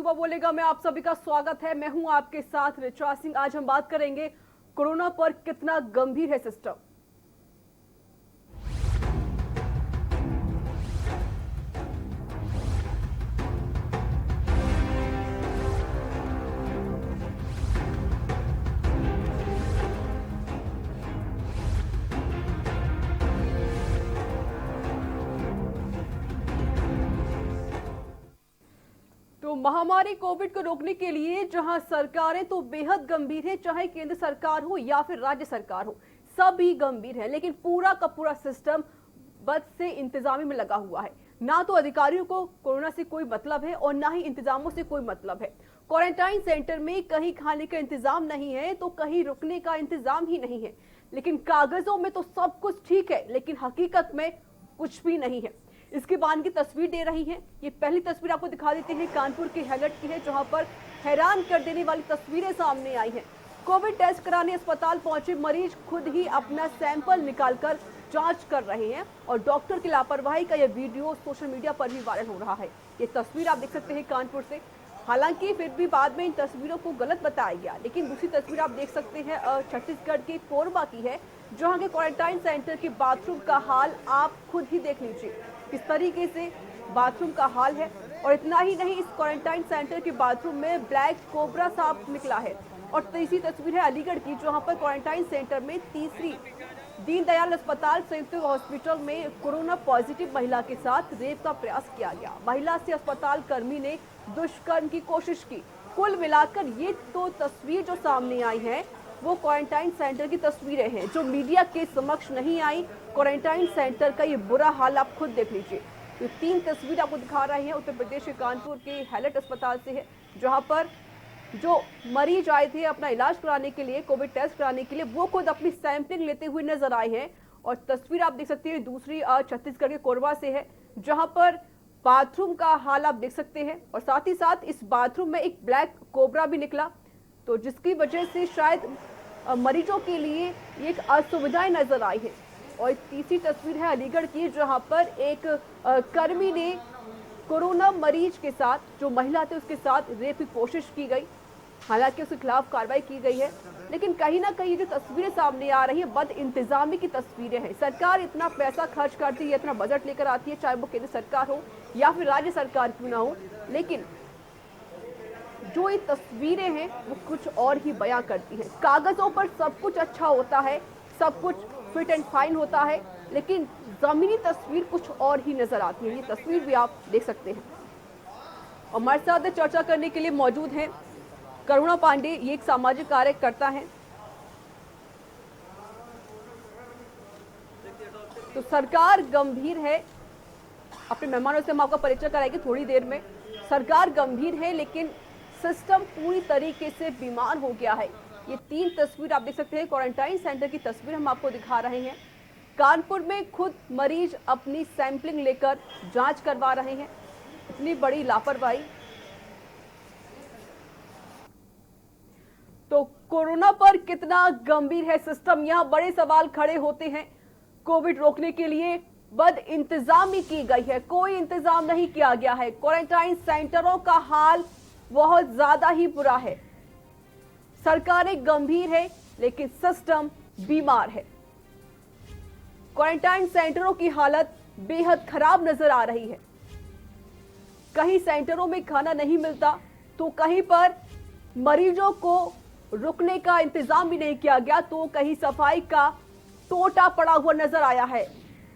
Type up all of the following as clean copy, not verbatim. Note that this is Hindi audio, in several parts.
सुबह बोलेगा में आप सभी का स्वागत है। मैं हूं आपके साथ ऋचा सिंह। आज हम बात करेंगे कोरोना पर कितना गंभीर है सिस्टम। तो महामारी कोविड को रोकने के लिए जहां सरकारें तो बेहद गंभीर है, चाहे केंद्र सरकार हो या फिर राज्य सरकार हो, सभी गंभीर है। लेकिन पूरा का पूरा सिस्टम बद से इंतजामी में लगा हुआ है। ना तो अधिकारियों को कोरोना से कोई मतलब है और ना ही इंतजामों से कोई मतलब है। क्वारंटाइन सेंटर में कहीं खाने का इंतजाम नहीं है तो कहीं रुकने का इंतजाम ही नहीं है। लेकिन कागजों में तो सब कुछ ठीक है, लेकिन हकीकत में कुछ भी नहीं है। इसके बाद की तस्वीर दे रही हैं। ये पहली तस्वीर आपको दिखा देते हैं, कानपुर के हैलट की है, जहां पर हैरान कर देने वाली तस्वीरें सामने आई हैं। कोविड टेस्ट कराने अस्पताल पहुंचे मरीज खुद ही अपना सैंपल निकालकर जांच कर रहे हैं और डॉक्टर की लापरवाही का यह वीडियो सोशल मीडिया पर भी वायरल हो रहा है। ये तस्वीर आप देख सकते हैं कानपुर से। हालांकि फिर भी बाद में इन तस्वीरों को गलत बताया गया। लेकिन दूसरी तस्वीर आप देख सकते हैं छत्तीसगढ़ के कोरबा की है, जहां के क्वारंटाइन सेंटर के बाथरूम का हाल आप खुद ही देख लीजिए किस तरीके से बाथरूम का हाल है। और इतना ही नहीं, इस क्वारंटाइन सेंटर के बाथरूम में ब्लैक कोबरा सांप निकला है। और तीसरी तस्वीर है अलीगढ़ की, जहां पर क्वारंटाइन सेंटर में तीसरी दीनदयाल अस्पताल संयुक्त हॉस्पिटल में कोरोना पॉजिटिव महिला के साथ रेप का प्रयास किया गया। महिला से अस्पताल कर्मी ने दुष्कर्म की कोशिश की। कुल मिलाकर ये तो तस्वीर जो सामने आई है वो क्वारंटाइन सेंटर की तस्वीरें हैं, जो मीडिया के समक्ष नहीं आई। क्वारंटाइन सेंटर का ये बुरा हाल आप खुद देख लीजिए। तो 3 तस्वीर आपको दिखा रहे हैं उत्तर प्रदेश के कानपुर के हैलट अस्पताल से है, जहां पर जो मरीज आए थे अपना इलाज कराने के लिए, कोविड टेस्ट कराने के लिए, वो खुद अपनी सैंपलिंग लेते हुए नजर आए हैं। और तस्वीर आप देख सकते हैं दूसरी छत्तीसगढ़ के कोरबा से है, जहां पर बाथरूम का हाल आप देख सकते हैं। और साथ ही साथ इस बाथरूम में एक ब्लैक कोबरा भी निकला, तो जिसकी वजह से शायद मरीजों के लिए एक असुविधाएं नजर आई है। और तीसरी तस्वीर है अलीगढ़ की, जहां पर एक कर्मी ने कोरोना मरीज के साथ, जो महिला थे उसके साथ रेप की कोशिश की गई। हालांकि उसके खिलाफ कार्रवाई की गई है, लेकिन कहीं ना कहीं जो तस्वीरें सामने आ रही है बद इंतजामी की तस्वीरें हैं। सरकार इतना पैसा खर्च करती है, इतना बजट लेकर आती है, चाहे वो केंद्र सरकार हो या फिर राज्य सरकार क्यों ना हो, लेकिन जो ये तस्वीरें हैं वो कुछ और ही बयां करती हैं। कागजों पर सब कुछ अच्छा होता है, सब कुछ फिट एंड फाइन होता है, लेकिन जमीनी तस्वीर कुछ और ही नजर आती है। ये तस्वीर भी आप देख सकते हैं। हमारे साथ चर्चा करने के लिए मौजूद हैं करुणा पांडे, ये एक सामाजिक कार्यकर्ता हैं। तो सरकार गंभीर है, अपने मेहमानों से हम आपका परिचय कराएंगे थोड़ी देर में। सरकार गंभीर है लेकिन सिस्टम पूरी तरीके से बीमार हो गया है। ये 3 तस्वीर आप देख सकते हैं, क्वारंटाइन सेंटर की तस्वीर हम आपको दिखा रहे हैं। कानपुर में खुद मरीज अपनी सैंपलिंग लेकर जांच करवा रहे हैं। इतनी बड़ी लापरवाही। तो कोरोना पर कितना गंभीर है सिस्टम, यहां बड़े सवाल खड़े होते हैं। कोविड रोकने के लिए बद इंतजामी की गई है, कोई इंतजाम नहीं किया गया है। क्वारंटाइन सेंटरों का हाल बहुत ज्यादा ही बुरा है। सरकारें गंभीर है लेकिन सिस्टम बीमार है। क्वारंटाइन सेंटरों की हालत बेहद खराब नजर आ रही है। कहीं सेंटरों में खाना नहीं मिलता तो कहीं पर मरीजों को रुकने का इंतजाम भी नहीं किया गया, तो कहीं सफाई का टोटा पड़ा हुआ नजर आया है।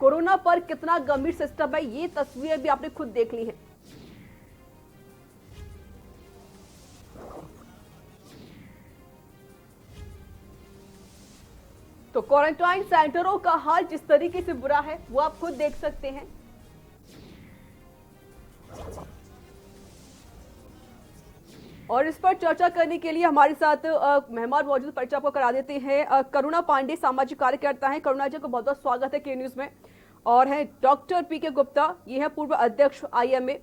कोरोना पर कितना गंभीर सिस्टम है, ये तस्वीरें भी आपने खुद देख ली हैं। तो क्वारंटाइन सेंटरों का हाल जिस तरीके से बुरा है वो आप खुद देख सकते हैं। और इस पर चर्चा करने के लिए हमारे साथ मेहमान मौजूद, परिचय आपको करा देते हैं। करुणा पांडे सामाजिक कार्यकर्ता हैं। करुणा जी को बहुत बहुत स्वागत है के न्यूज में। और हैं डॉक्टर पीके गुप्ता, ये है पूर्व अध्यक्ष आईएमए।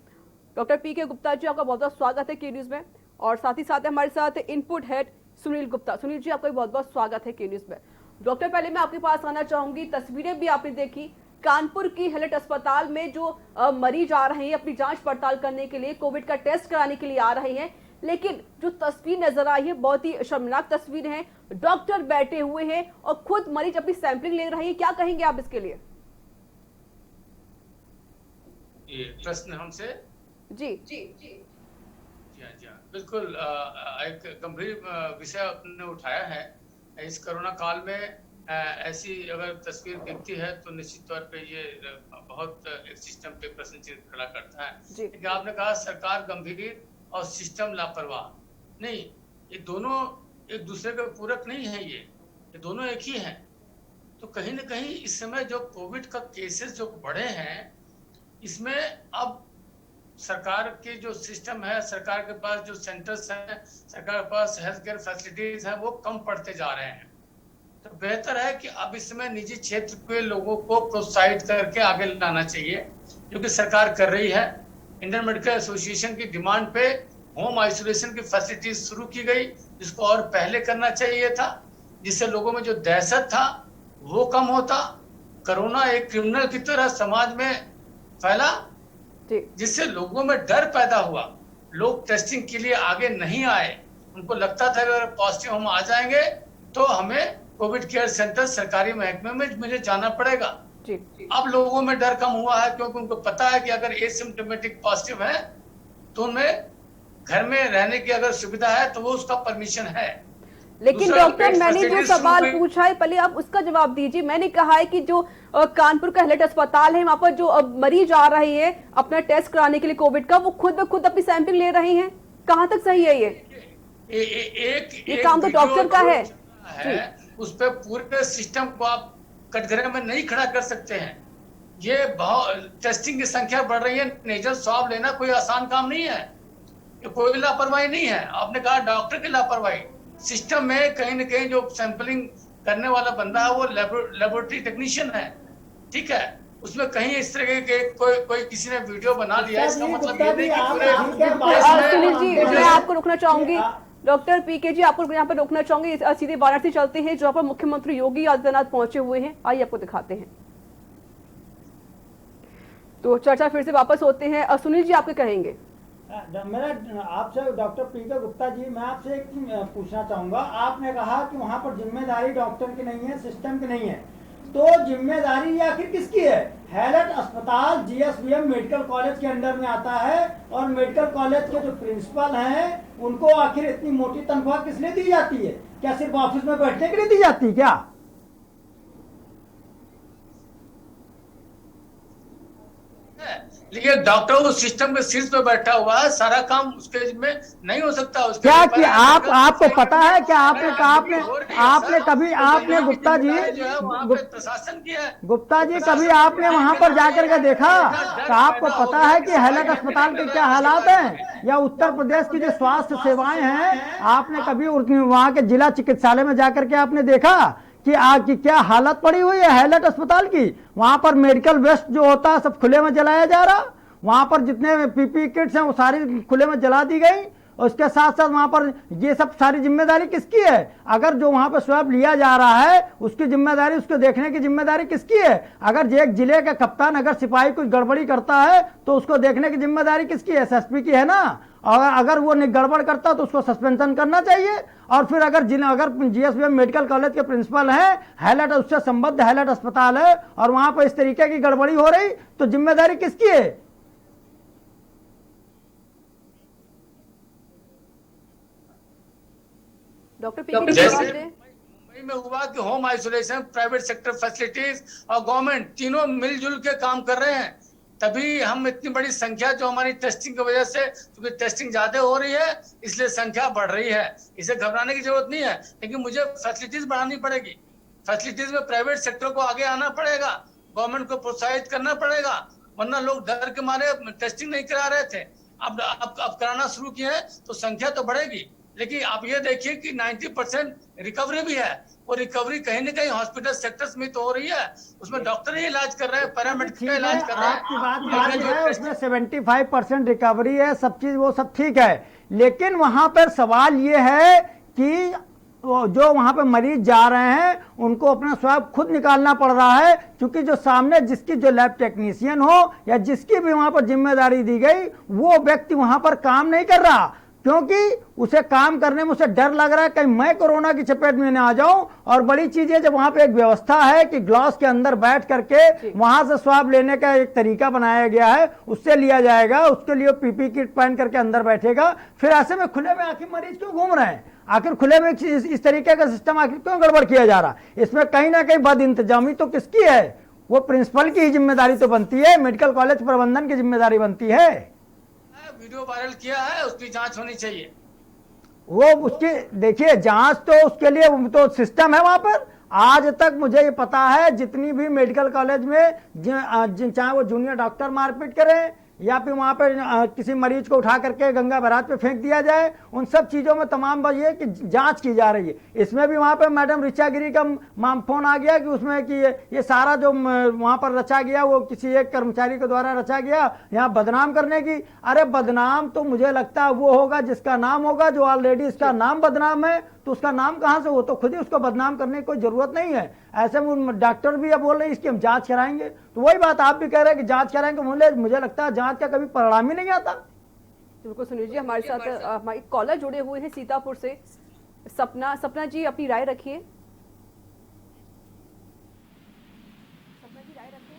डॉक्टर पीके गुप्ता जी, आपका बहुत बहुत स्वागत है के न्यूज में। और साथ ही साथ हमारे साथ इनपुट हेड सुनील गुप्ता। सुनील जी, आपका बहुत बहुत स्वागत है के न्यूज में। डॉक्टर, पहले मैं आपके पास आना चाहूंगी, तस्वीरें भी आपने देखी, कानपुर की हेलेट अस्पताल में जो मरीज आ रहे हैं अपनी जांच पड़ताल करने के लिए, कोविड का टेस्ट कराने के लिए आ रहे हैं, लेकिन जो तस्वीर नजर आई है बहुत ही शर्मनाक तस्वीर है। डॉक्टर बैठे हुए हैं और खुद मरीज अपनी सैंपलिंग ले रहे हैं। क्या कहेंगे आप इसके लिए? ये प्रश्न हमसे जी जी जी हाँ बिल्कुल एक गंभीर विषय आपने उठाया है। इस कोरोना काल में ऐसी अगर तस्वीर दिखती है तो निश्चित तौर पे ये बहुत एक सिस्टम पे प्रश्न चिन्ह खड़ा करता है। लेकिन आपने कहा सरकार गंभीर और सिस्टम लापरवाह, नहीं, ये दोनों एक दूसरे के पूरक नहीं है, ये दोनों एक ही हैं। तो कहीं ना कहीं इस समय जो कोविड का केसेस जो बढ़े हैं, इसमें अब सरकार के जो सिस्टम है, सरकार के पास जो सेंटर्स हैं, सरकार के पास हेल्थ केयर फैसिलिटीज हैं, वो कम पड़ते जा रहे हैं। तो बेहतर है कि अब इसमें निजी क्षेत्र के लोगों को प्रोत्साहित करके आगे लाना चाहिए, क्योंकि सरकार कर रही है। इंडियन मेडिकल एसोसिएशन की डिमांड पे होम आइसोलेशन की फैसिलिटीज शुरू की गई, जिसको और पहले करना चाहिए था, जिससे लोगों में जो दहशत था वो कम होता। कोरोना एक क्रिमिनल की तरह समाज में फैला, जिससे लोगों में डर पैदा हुआ। लोग टेस्टिंग के लिए आगे नहीं आए। उनको लगता था अगर पॉजिटिव हम आ जाएंगे तो हमें कोविड केयर सेंटर सरकारी महकमे में मुझे जाना पड़ेगा। अब लोगों में डर कम हुआ है, क्योंकि उनको पता है कि अगर एसिम्प्टोमेटिक पॉजिटिव है तो उनमें घर में रहने की अगर सुविधा है तो वो उसका परमिशन है। लेकिन डॉक्टर, मैंने जो सवाल पूछा है पहले आप उसका जवाब दीजिए। मैंने कहा है कि जो कानपुर का हेलेट अस्पताल है, वहां पर जो मरीज आ रहे हैं अपना टेस्ट कराने के लिए कोविड का, वो खुद ब खुद अपनी सैंपलिंग ले रहे हैं। कहां तक सही है ये काम तो डॉक्टर का है। उस पर पूरे सिस्टम को आप कटघरे में नहीं खड़ा कर सकते हैं। ये बहुत टेस्टिंग की संख्या बढ़ रही है। नेजल स्वाब लेना कोई आसान काम नहीं है, ये कोई लापरवाही नहीं है। आपने कहा डॉक्टर की लापरवाही, सिस्टम में कहीं ना कहीं जो सैंपलिंग करने वाला बंदा है वो लेबोरेटरी टेक्नीशियन है, ठीक है। उसमें कहीं इस तरह के कोई किसी ने वीडियो बना दिया, इसका मतलब ये नहीं कि सुनील जी, मैं आपको रोकना चाहूंगी। डॉक्टर पीके जी, आपको यहाँ पर रोकना चाहूंगी। सीधे वाराणसी चलते हैं, जहाँ पर मुख्यमंत्री योगी आदित्यनाथ पहुंचे हुए हैं। आइए आपको दिखाते हैं। तो चर्चा फिर से वापस होते हैं। सुनील जी, आपके कहेंगे? मेरा आपसे डॉक्टर पीके गुप्ता जी, मैं आपसे एक चीज पूछना चाहूंगा। आपने कहा कि वहां पर जिम्मेदारी डॉक्टर की नहीं है, सिस्टम की नहीं है, तो जिम्मेदारी आखिर किसकी है? हेलेट अस्पताल जीएसवीएम मेडिकल कॉलेज के अंडर में आता है, और मेडिकल कॉलेज के जो प्रिंसिपल हैं उनको आखिर इतनी मोटी तनख्वाह किस लिए दी जाती है? क्या सिर्फ ऑफिस में बैठने के लिए दी जाती है क्या? लेकिन डॉक्टर उस सिस्टम के शीर्ष पे बैठा हुआ है, सारा काम उसके में नहीं हो सकता। उसके क्या कि आपको पता है क्या? आपने कभी आपने गुप्ता जी प्रशासन किया है। गुप्ता जी, कभी आपने वहां पर जाकर के देखा? तो आपको पता है कि हेलेट अस्पताल के क्या हालात हैं, या उत्तर प्रदेश की जो स्वास्थ्य सेवाएं हैं, आपने कभी वहां के जिला चिकित्सालय में जाकर के आपने देखा कि आज की क्या हालत पड़ी हुई है हेलेट अस्पताल की? वहां पर मेडिकल वेस्ट जो होता है सब खुले में जलाया जा रहा। वहां पर जितने पीपी किट्स हैं वो सारी खुले में जला दी गई। और उसके साथ साथ वहां पर ये सब सारी जिम्मेदारी किसकी है? अगर जो वहां पर स्वैब लिया जा रहा है उसकी जिम्मेदारी, उसको देखने की जिम्मेदारी किसकी है? अगर एक जिले का कप्तान अगर सिपाही कुछ गड़बड़ी करता है तो उसको देखने की जिम्मेदारी किसकी है? एसएसपी की है ना। और अगर वो गड़बड़ करता तो उसको सस्पेंशन करना चाहिए। और फिर अगर जीएसवीएम मेडिकल कॉलेज के प्रिंसिपल हैं, हेलेट उससे संबद्ध हेलेट अस्पताल है, और वहां पर इस तरीके की गड़बड़ी हो रही, तो जिम्मेदारी किसकी है? डॉक्टर मुंबई में हुआ कि home isolation, private sector facilities और गवर्नमेंट तीनों मिलजुल के काम कर रहे हैं, तभी हम इतनी बड़ी संख्या जो हमारी टेस्टिंग की वजह से, क्योंकि टेस्टिंग ज्यादा हो रही है इसलिए संख्या बढ़ रही है। इसे घबराने की जरूरत नहीं है, लेकिन मुझे फैसिलिटीज बढ़ानी पड़ेगी। फैसिलिटीज में प्राइवेट सेक्टर को आगे आना पड़ेगा, गवर्नमेंट को प्रोत्साहित करना पड़ेगा, वरना लोग डर के मारे टेस्टिंग नहीं करा रहे थे। अब कराना शुरू किए हैं तो संख्या तो बढ़ेगी। लेकिन आप ये देखिए कि 90% रिकवरी भी है। वो रिकवरी कहीं न कहीं हॉस्पिटल सेक्टर्स में तो हो रही है, उसमें डॉक्टर ही इलाज कर रहे हैं, पैरामेडिकल का इलाज कर रहे हैं। आपकी बात है, उसमें 75% रिकवरी है, सब चीज वो सब ठीक है। लेकिन वहां पर सवाल ये है कि जो वहां पे मरीज जा रहे हैं उनको अपना स्वाब खुद निकालना पड़ रहा है, क्योंकि जो सामने जिसकी जो लैब टेक्नीशियन हो या जिसकी भी वहां पर जिम्मेदारी दी गई वो व्यक्ति वहां पर काम नहीं कर रहा, क्योंकि उसे काम करने में उसे डर लग रहा है कहीं मैं कोरोना की चपेट में न आ जाऊं। और बड़ी चीज है जब वहां पे एक व्यवस्था है कि ग्लास के अंदर बैठ करके वहां से स्वाब लेने का एक तरीका बनाया गया है, उससे लिया जाएगा, उसके लिए पीपी किट पहन करके अंदर बैठेगा। फिर ऐसे में खुले में आखिर मरीज क्यों घूम रहे हैं, आखिर खुले में इस तरीके का सिस्टम आखिर क्यों गड़बड़ किया जा रहा, इसमें कहीं ना कहीं बद इंतजामी तो किसकी है, वो प्रिंसिपल की ही जिम्मेदारी तो बनती है, मेडिकल कॉलेज प्रबंधन की जिम्मेदारी बनती है। वीडियो वायरल किया है, उसकी जांच होनी चाहिए। वो उसकी देखिए जांच तो उसके लिए तो सिस्टम है वहां पर। आज तक मुझे ये पता है जितनी भी मेडिकल कॉलेज में चाहे वो जूनियर डॉक्टर मारपीट करें या फिर वहां पर किसी मरीज को उठा करके गंगा बरात पे फेंक दिया जाए, उन सब चीजों में तमाम बात ये कि जांच की जा रही है। इसमें भी वहां पर मैडम ऋचा गिरी का फोन आ गया कि उसमें कि ये सारा जो वहां पर रचा गया वो किसी एक कर्मचारी के द्वारा रचा गया यहाँ बदनाम करने की। अरे बदनाम तो मुझे लगता है वो होगा जिसका नाम होगा, जो ऑलरेडी इसका नाम बदनाम है तो उसका नाम कहां से, वो तो खुद ही उसको बदनाम करने की कोई जरूरत नहीं है। ऐसे में डॉक्टर भी अब बोल रहे हैं इसकी हम जांच कराएंगे, तो वही बात आप भी कह रहे हैं कि जांच कराएंगे, मुझे लगता है जांच का कभी परिणाम ही नहीं आता। बिल्कुल सुनील जी, हमारे साथ हमारे कॉलर जुड़े हुए हैं सीतापुर से, सपना जी अपनी राय रखिए। सपना जी राय रखिए।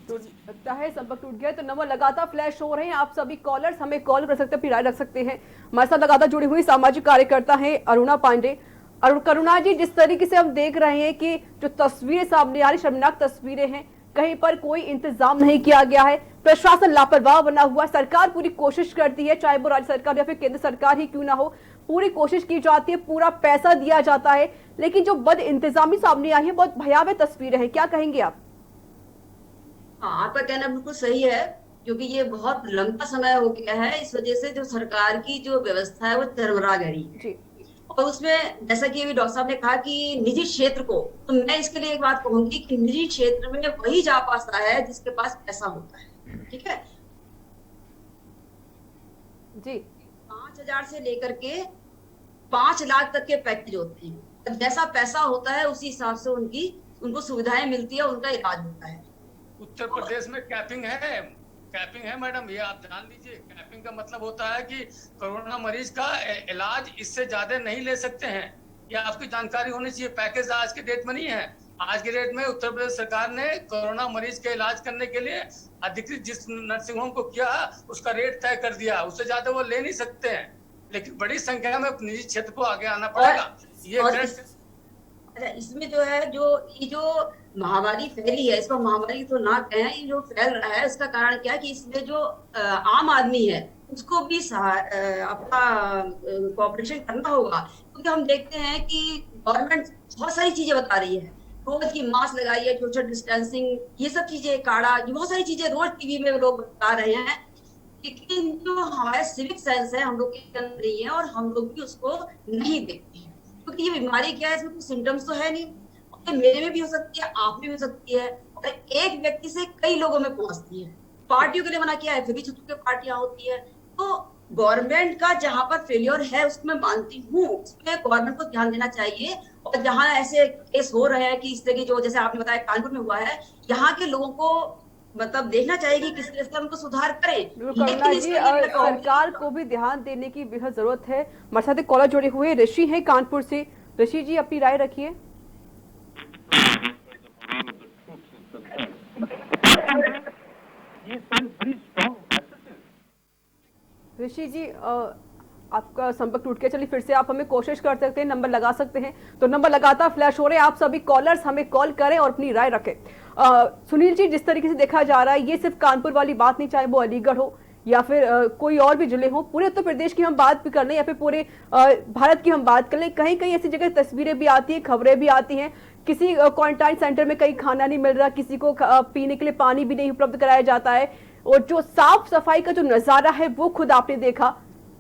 तो लगता है संपर्क टूट गया, तो नंबर लगातार फ्लैश हो रहे हैं, आप सभी कॉलर्स हमें कॉल कर सकते हैं, अपनी राय रख सकते हैं। हमारे साथ लगातार जुड़ी हुई सामाजिक कार्यकर्ता है अरुणा पांडे। करुणा जी, जिस तरीके से हम देख रहे हैं कि जो तस्वीरें सामने आ रही शर्मनाक तस्वीरें हैं, कहीं पर कोई इंतजाम नहीं किया गया है, प्रशासन लापरवाह बना हुआ, सरकार पूरी कोशिश करती है, चाहे वो राज्य सरकार या फिर केंद्र सरकार ही क्यों ना हो, पूरी कोशिश की जाती है, पूरा पैसा दिया जाता है, लेकिन जो बद इंतजामी सामने आई है, बहुत भयावह तस्वीरें हैं, क्या कहेंगे आप? आपका कहना बिल्कुल सही है, क्योंकि ये बहुत लंबा समय हो गया है, इस वजह से जो सरकार की जो व्यवस्था है वो चरमरा गई है। और उसमें जैसा कि अभी डॉक्टर साहब ने कहा कि निजी क्षेत्र को, तो मैं इसके लिए एक बात कहूंगी कि निजी क्षेत्र में वही जा पाता है जिसके पास पैसा होता है। ठीक है जी, 5,000 से लेकर के 5 लाख तक के पैकेज होते हैं, जैसा पैसा होता है उसी हिसाब से उनको सुविधाएं मिलती है, उनका इलाज होता है। उत्तर प्रदेश में कैपिंग है मैडम, ये आप जान लीजिए। कैपिंग का मतलब होता है कि कोरोना मरीज का इलाज इससे ज्यादा नहीं ले सकते हैं, ये आपकी जानकारी होनी चाहिए। पैकेज आज के डेट में नहीं है, आज के डेट में उत्तर प्रदेश सरकार ने कोरोना मरीज के इलाज करने के लिए अधिकृत जिस नर्सिंग होम को किया उसका रेट तय कर दिया, उससे ज्यादा वो ले नहीं सकते हैं, लेकिन बड़ी संख्या में निजी क्षेत्र को आगे आना पड़ेगा। अच्छा, इसमें जो है ये जो महामारी फैली है, इसको महामारी तो ना कहें, ये जो फैल रहा है उसका कारण क्या है कि इसमें जो आम आदमी है उसको भी अपना कोऑपरेशन करना होगा, क्योंकि हम देखते हैं कि गवर्नमेंट बहुत सारी चीजें बता रही है, रोज की मास्क लगाइए, सोशल डिस्टेंसिंग, ये सब चीजें, काढ़ा, ये बहुत सारी चीजें रोज टीवी में लोग बता रहे हैं, लेकिन जो हमारे सिविक सेंस है हम लोग के अंदर नहीं है और हम लोग भी उसको नहीं देखते हैं, क्योंकि ये बीमारी क्या है, इसमें कुछ सिम्टम्स तो है नहीं, मेरे में भी हो सकती है, आप में भी हो सकती है, और एक व्यक्ति से कई लोगों में पहुंचती है। पार्टियों के लिए मना किया है, फिर भी छुट्टी पार्टियां होती है, तो गवर्नमेंट का जहां पर फेलियर है उसको मैं मानती हूँ, उसमें गवर्नमेंट को ध्यान देना चाहिए। और जहां ऐसे केस हो रहे हैं कि इस तरह की, जो जैसे आपने बताया कानपुर में हुआ है, यहाँ के लोगों को मतलब देखना चाहिए कि किस तरह से उनको सुधार करें। करुणा जी, सरकार को भी ध्यान देने की बेहद जरूरत है। हमारे साथ कॉलर जुड़े हुए ऋषि हैं कानपुर से। ऋषि जी, अपनी राय रखिए। ऋषि जी, आपका संपर्क टूट गया, चलिए फिर से आप हमें कोशिश कर सकते हैं, नंबर लगा सकते हैं, तो नंबर लगातार फ्लैश हो रहे हैं, आप सभी कॉलर्स हमें कॉल करें और अपनी राय रखें। सुनील जी, जिस तरीके से देखा जा रहा है, ये सिर्फ कानपुर वाली बात नहीं, चाहे वो अलीगढ़ हो या फिर कोई और भी जिले हो, पूरे उत्तर प्रदेश की हम बात भी कर लें या फिर पूरे भारत की हम बात कर लें, कहीं कहीं ऐसी जगह तस्वीरें भी आती हैं, खबरें भी आती हैं, किसी क्वारंटाइन सेंटर में कहीं खाना नहीं मिल रहा, किसी को पीने के लिए पानी भी नहीं उपलब्ध कराया जाता है, और जो साफ सफाई का जो नजारा है वो खुद आपने देखा,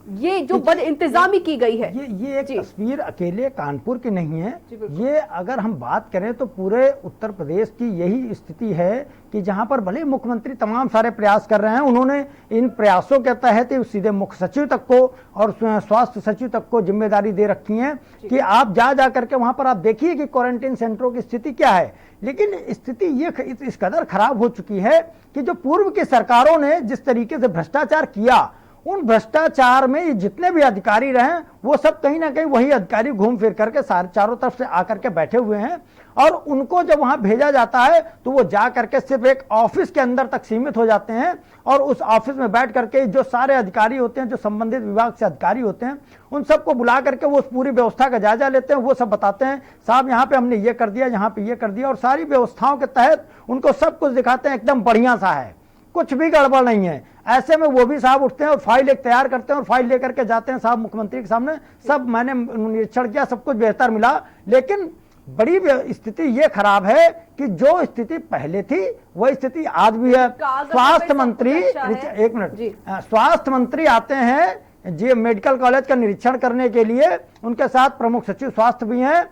ये जो बद इंतजामी की गई है, ये एक तस्वीर अकेले कानपुर की नहीं है। जी, बिल्कुल। ये अगर हम बात करें तो पूरे उत्तर प्रदेश की यही स्थिति है कि जहां पर भले मुख्यमंत्री तमाम सारे प्रयास कर रहे हैं, उन्होंने इन प्रयासों के तहत ही सीधे मुख्य सचिव तक को और स्वास्थ्य सचिव तक को जिम्मेदारी दे रखी है कि आप जा करके वहां पर आप देखिए कि क्वारंटीन सेंटरों की स्थिति क्या है। लेकिन स्थिति ये इस कदर खराब हो चुकी है कि जो पूर्व की सरकारों ने जिस तरीके से भ्रष्टाचार किया, उन भ्रष्टाचार में जितने भी अधिकारी रहे वो सब कहीं ना कहीं वही अधिकारी घूम फिर करके चारों तरफ से आकर के बैठे हुए हैं, और उनको जब वहां भेजा जाता है तो वो जा करके सिर्फ एक ऑफिस के अंदर तक सीमित हो जाते हैं, और उस ऑफिस में बैठ करके जो सारे अधिकारी होते हैं, जो संबंधित विभाग से अधिकारी होते हैं, उन सबको बुला करके वो उस पूरी व्यवस्था का जायजा लेते हैं। वो सब बताते हैं साहब यहाँ पे हमने ये कर दिया, यहाँ पे ये कर दिया, और सारी व्यवस्थाओं के तहत उनको सब कुछ दिखाते हैं, एकदम बढ़िया सा है, कुछ भी गड़बड़ नहीं है। ऐसे में वो भी साहब उठते हैं और फाइल एक तैयार करते हैं और फाइल लेकर के जाते हैं साहब मुख्यमंत्री के सामने, सब मैंने निरीक्षण किया, सब कुछ बेहतर मिला। लेकिन बड़ी स्थिति ये खराब है कि जो स्थिति पहले थी वही स्थिति आज भी है। स्वास्थ्य मंत्री, एक मिनट, स्वास्थ्य मंत्री आते हैं जी मेडिकल कॉलेज का निरीक्षण करने के लिए, उनके साथ प्रमुख सचिव स्वास्थ्य भी हैं,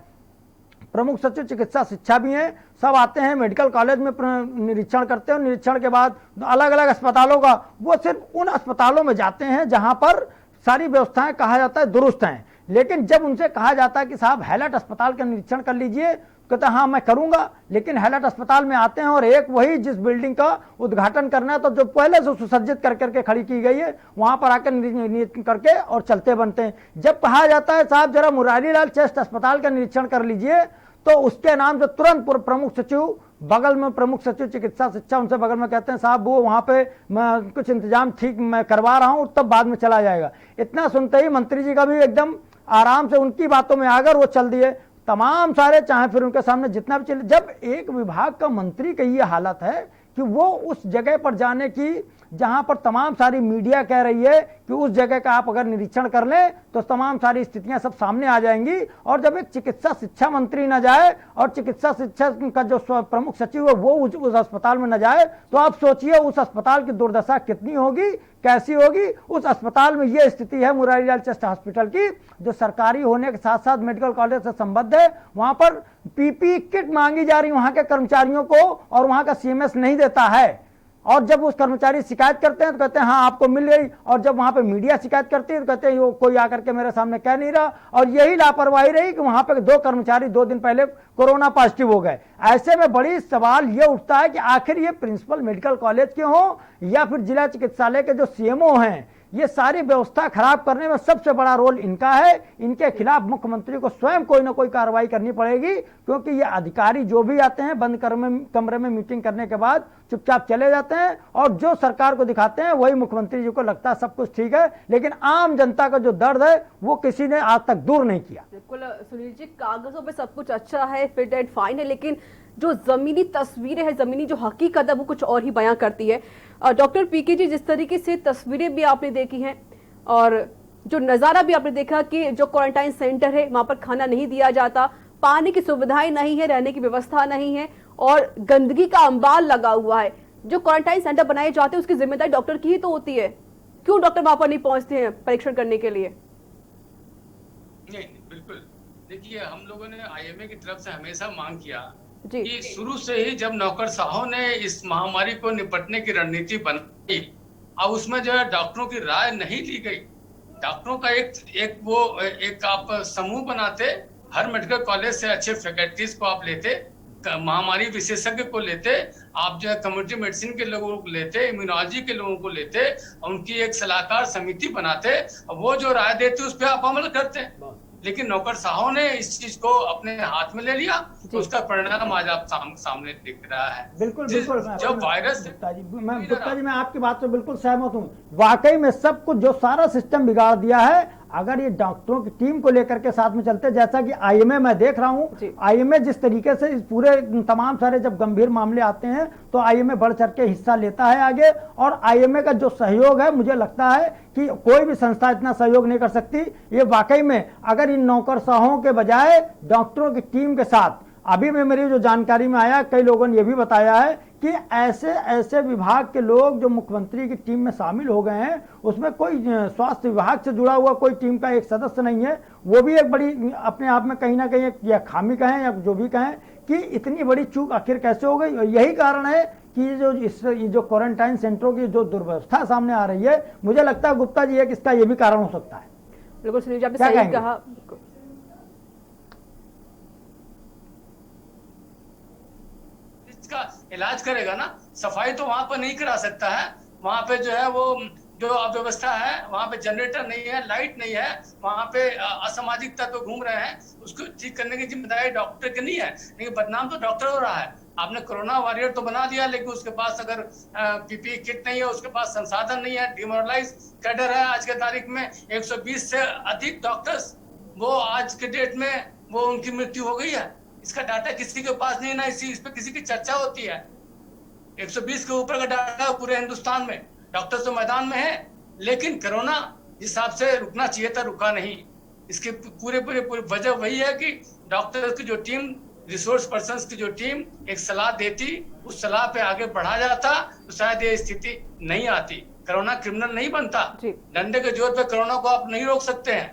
प्रमुख सचिव चिकित्सा शिक्षा भी हैं, सब आते हैं मेडिकल कॉलेज में निरीक्षण करते हैं। निरीक्षण के बाद अलग अलग अस्पतालों का, वो सिर्फ उन अस्पतालों में जाते हैं जहां पर सारी व्यवस्थाएं कहा जाता है दुरुस्त हैं। लेकिन जब उनसे कहा जाता है कि साहब हैलट अस्पताल का निरीक्षण कर लीजिए, कहते हैं हाँ मैं करूंगा। लेकिन हैलट अस्पताल में आते हैं और एक वही जिस बिल्डिंग का उद्घाटन करना है तो जो पहले से सुसज्जित कर करके खड़ी की गई है वहां पर आकर निरीक्षण करके और चलते बनते हैं। जब कहा जाता है साहब जरा मुरारी लाल चेस्ट अस्पताल का निरीक्षण कर लीजिए, तो उसके नाम से तुरंत प्रमुख सचिव बगल में, प्रमुख सचिव चिकित्सा शिक्षा उनसे बगल में कहते हैं साहब वो वहां पे मैं कुछ इंतजाम ठीक मैं करवा रहा हूं, तब बाद में चला जाएगा। इतना सुनते ही मंत्री जी का भी एकदम आराम से उनकी बातों में आकर वो चल दिए तमाम सारे, चाहे फिर उनके सामने जितना भी चले। जब एक विभाग का मंत्री की ये हालत है कि वो उस जगह पर जाने की, जहां पर तमाम सारी मीडिया कह रही है कि उस जगह का आप अगर निरीक्षण कर लें तो तमाम सारी स्थितियां सब सामने आ जाएंगी, और जब एक चिकित्सा शिक्षा मंत्री न जाए और चिकित्सा शिक्षा का जो प्रमुख सचिव है वो उस अस्पताल में न जाए, तो आप सोचिए उस अस्पताल की दुर्दशा कितनी होगी, कैसी होगी। उस अस्पताल में ये स्थिति है मुरारी लाल चेस्ट हॉस्पिटल की, जो सरकारी होने के साथ साथ मेडिकल कॉलेज से संबद्ध है। वहां पर पीपी किट मांगी जा रही वहां के कर्मचारियों को, और वहां का सीएमएस नहीं देता है। और जब उस कर्मचारी शिकायत करते हैं तो कहते हैं हाँ आपको मिल गई, और जब वहां पे मीडिया शिकायत करती है तो कहते हैं वो कोई आकर के मेरे सामने कह नहीं रहा। और यही लापरवाही रही कि वहां पे 2 कर्मचारी 2 दिन पहले कोरोना पॉजिटिव हो गए। ऐसे में बड़ी सवाल ये उठता है कि आखिर ये प्रिंसिपल मेडिकल कॉलेज के हो या फिर जिला चिकित्सालय के जो सीएमओ हैं, ये सारी व्यवस्था खराब करने में सबसे बड़ा रोल इनका है। इनके खिलाफ मुख्यमंत्री को स्वयं कोई ना कोई कार्रवाई करनी पड़ेगी, क्योंकि ये अधिकारी जो भी आते हैं बंद कमरे में मीटिंग करने के बाद चुपचाप चले जाते हैं, और जो सरकार को दिखाते हैं वही मुख्यमंत्री जी को लगता है सब कुछ ठीक है, लेकिन आम जनता का जो दर्द है वो किसी ने आज तक दूर नहीं किया। बिल्कुल सुनील जी, कागजों पे सब कुछ अच्छा है, फिट एंड फाइन है, लेकिन जो जमीनी तस्वीरें हैं, जमीनी जो हकीकत है वो कुछ और ही बयां करती है। डॉक्टर पीके जी, जिस तरीके से तस्वीरें भी आपने देखी हैं और जो नज़ारा भी आपने देखा कि जो क्वारंटाइन सेंटर है वहां पर खाना नहीं दिया जाता, पानी की सुविधाएं नहीं है, रहने की व्यवस्था नहीं है, और गंदगी का अंबार लगा हुआ है। जो क्वारंटाइन सेंटर बनाए जाते हैं उसकी जिम्मेदारी डॉक्टर की ही तो होती है, क्यों डॉक्टर वहां पर नहीं पहुंचते हैं परीक्षण करने के लिए? नहीं, बिल्कुल। देखिए, हम लोगों ने आईएमए की तरफ से हमेशा मांग किया जी, कि शुरू से ही जब नौकरशाहों ने इस महामारी को निपटने की रणनीति बनाई और उसमें जो है डॉक्टरों की राय नहीं ली गई, डॉक्टरों का एक आप समूह बनाते, हर मेडिकल कॉलेज से अच्छे फैकल्टीज को आप लेते, महामारी विशेषज्ञ को लेते, आप जो है कम्युनिटी मेडिसिन के लोगों को लेते, इम्यूनोलॉजी के लोगों को लेते, उनकी एक सलाहकार समिति बनाते, वो जो राय देते उस पर आप अमल करते। लेकिन नौकरशाहों ने इस चीज को अपने हाथ में ले लिया, तो उसका परिणाम आज आप सामने दिख रहा है। बिल्कुल बिल्कुल। जब वायरस, गुप्ता जी मैं आपकी बात से बिल्कुल सहमत हूँ। वाकई में सब कुछ जो सारा सिस्टम बिगाड़ दिया है, अगर ये डॉक्टरों की टीम को लेकर के साथ में चलते, जैसा कि आईएमए मैं देख रहा हूँ, आईएमए जिस तरीके से इस पूरे तमाम सारे जब गंभीर मामले आते हैं तो आईएमए बढ़ चढ़ के हिस्सा लेता है आगे, और आईएमए का जो सहयोग है मुझे लगता है कि कोई भी संस्था इतना सहयोग नहीं कर सकती। ये वाकई में अगर इन नौकरशाहों के बजाय डॉक्टरों की टीम के साथ अभी में मेरी जो जानकारी में आया, कई लोगों ने यह भी बताया है कि ऐसे ऐसे विभाग के लोग जो मुख्यमंत्री की टीम में शामिल हो गए हैं, उसमें कोई स्वास्थ्य विभाग से जुड़ा हुआ कोई टीम का एक सदस्य नहीं है। वो भी एक बड़ी अपने आप में कहीं ना कहीं या खामी कहें या जो भी कहें कि इतनी बड़ी चूक आखिर कैसे हो गई। यही कारण है कि जो क्वारंटाइन सेंटरों की जो दुर्व्यवस्था सामने आ रही है, मुझे लगता है गुप्ता जी एक इसका ये भी कारण हो सकता है। बिल्कुल सुनील जी, आपने क्या सही कहेंगे? कहा। इसका इलाज करेगा ना, सफाई तो वहां पर नहीं करा सकता है। वहां पे जो है वो जो अव्यवस्था है, वहां पे जनरेटर नहीं है, लाइट नहीं है, वहां पे असामाजिक तत्व घूम रहे हैं, उसको ठीक करने की जिम्मेदारी डॉक्टर की नहीं है। लेकिन बदनाम तो डॉक्टर हो रहा है। आपने कोरोना वॉरियर तो बना दिया, लेकिन उसके पास अगर पीपीई किट नहीं है, उसके पास संसाधन नहीं है, डिमोरलाइज कैडर है। आज के तारीख में 120 से अधिक डॉक्टर्स वो आज के डेट में वो उनकी मृत्यु हो गई है। इसका डाटा किसी के पास नहीं है ना, इस पे किसी की चर्चा होती है। 120 के ऊपर का डाटा पूरे हिंदुस्तान में, डॉक्टर तो मैदान में है, लेकिन कोरोना जिस हिसाब से रुकना चाहिए था रुका नहीं। इसके पूरे वजह वही है कि डॉक्टर्स की जो टीम, रिसोर्स पर्संस की जो टीम एक सलाह देती, उस सलाह पे आगे बढ़ा जाता तो शायद ये स्थिति नहीं आती। कोरोना क्रिमिनल नहीं बनता। डंडे के जोर पे कोरोना को आप नहीं रोक सकते हैं।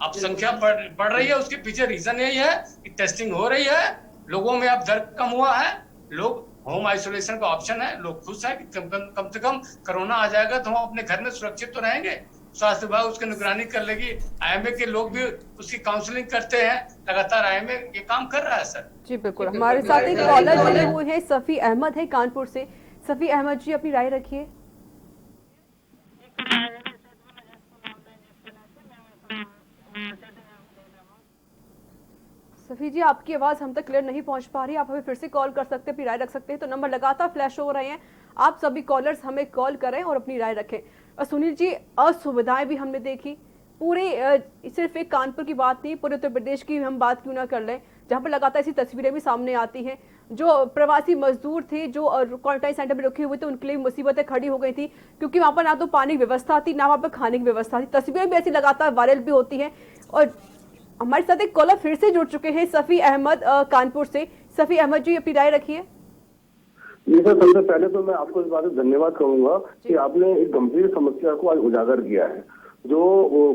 अब संख्या बढ़ रही है, उसके पीछे रीजन यही है कि टेस्टिंग हो रही है, लोगों में अब दर कम हुआ है, लोग होम आइसोलेशन का ऑप्शन है, लोग खुश हैं कि कम से कम कोरोना आ जाएगा तो हम अपने घर में सुरक्षित तो रहेंगे। स्वास्थ्य विभाग उसकी निगरानी कर लेगी। आईएमए के लोग भी उसकी काउंसलिंग करते हैं, लगातार आईएमए ये काम कर रहा है सर। जी बिल्कुल, हमारे साथ एक कॉलर जुड़े हुए हैं, सफी अहमद है कानपुर से। सफी अहमद जी, अपनी राय रखिए। सफी जी, आपकी आवाज हम तक क्लियर नहीं पहुंच पा रही, आप हमें फिर से कॉल कर सकते हैं, अपनी राय रख सकते हैं। तो नंबर लगातार फ्लैश हो रहे हैं, आप सभी कॉलर्स हमें कॉल करें और अपनी राय रखें। और सुनील जी, असुविधाएं भी हमने देखी पूरे, सिर्फ एक कानपुर की बात नहीं, पूरे उत्तर प्रदेश की हम बात क्यों ना कर लें, जहाँ पर लगातार ऐसी तस्वीरें भी सामने आती हैं। जो प्रवासी मजदूर थे जो क्वारंटाइन सेंटर में रुके हुए थे, उनके लिए मुसीबतें खड़ी हो गई थी, क्योंकि वहाँ पर ना तो पानी की व्यवस्था थी, ना वहाँ पर खाने की व्यवस्था थी। तस्वीरें भी ऐसी लगातार वायरल भी होती हैं। और हमारे साथ एक कॉलर फिर से जुड़ चुके हैं, सफी अहमद कानपुर से। सफी अहमद जी, अपनी राय रखिए। जी सर, सबसे पहले तो मैं आपको इस बात में धन्यवाद करूंगा कि आपने एक गंभीर समस्या को आज उजागर किया है, जो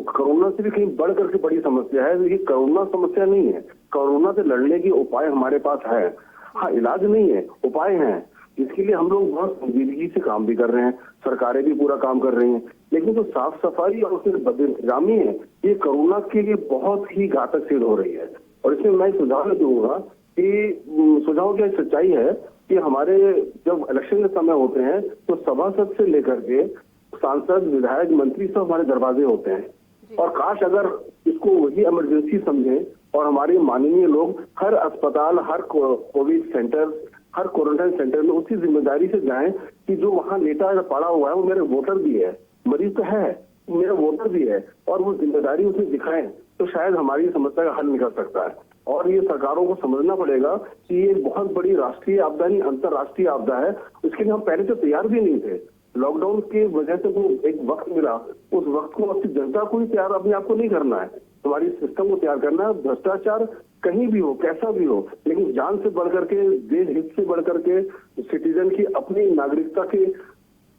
कोरोना से भी कहीं बढ़ करके बड़ी समस्या है। ये कोरोना समस्या नहीं है, कोरोना से लड़ने की उपाय हमारे पास है। हाँ, इलाज नहीं है, उपाय हैं, जिसके लिए हम लोग बहुत संजीदगी से काम भी कर रहे हैं, सरकारें भी पूरा काम कर रही हैं। लेकिन जो साफ सफाई और उसमें बदइंतजामी है, ये कोरोना के लिए बहुत ही घातक सिद्ध हो रही है। और इसमें मैं सुझाव दूंगा कि सुझाव की सच्चाई है कि हमारे जब इलेक्शन के समय होते हैं तो सभासद से लेकर के सांसद, विधायक, मंत्री सब हमारे दरवाजे होते हैं। और काश अगर इसको वही इमरजेंसी समझें और हमारे माननीय लोग हर अस्पताल, हर कोविड सेंटर, हर क्वारंटाइन सेंटर में उसी जिम्मेदारी से जाएं कि जो वहां लेटा पड़ा हुआ है वो मेरे वोटर भी है, मरीज तो है, मेरा वोटर भी है, और वो जिम्मेदारी उसे दिखाएं तो शायद हमारी समस्या का हल निकल सकता है। और ये सरकारों को समझना पड़ेगा कि ये बहुत बड़ी राष्ट्रीय आपदा नहीं, अंतर्राष्ट्रीय आपदा है। उसके लिए हम पहले से तैयार भी नहीं थे। लॉकडाउन की वजह से वो एक वक्त मिला, उस वक्त को अपनी जनता को ही तैयार अपने आप को नहीं करना है, हमारी सिस्टम को तैयार करना है। भ्रष्टाचार कहीं भी हो, कैसा भी हो, लेकिन जान से बढ़ करके, देश हित से बढ़ करके, सिटीजन की अपनी नागरिकता के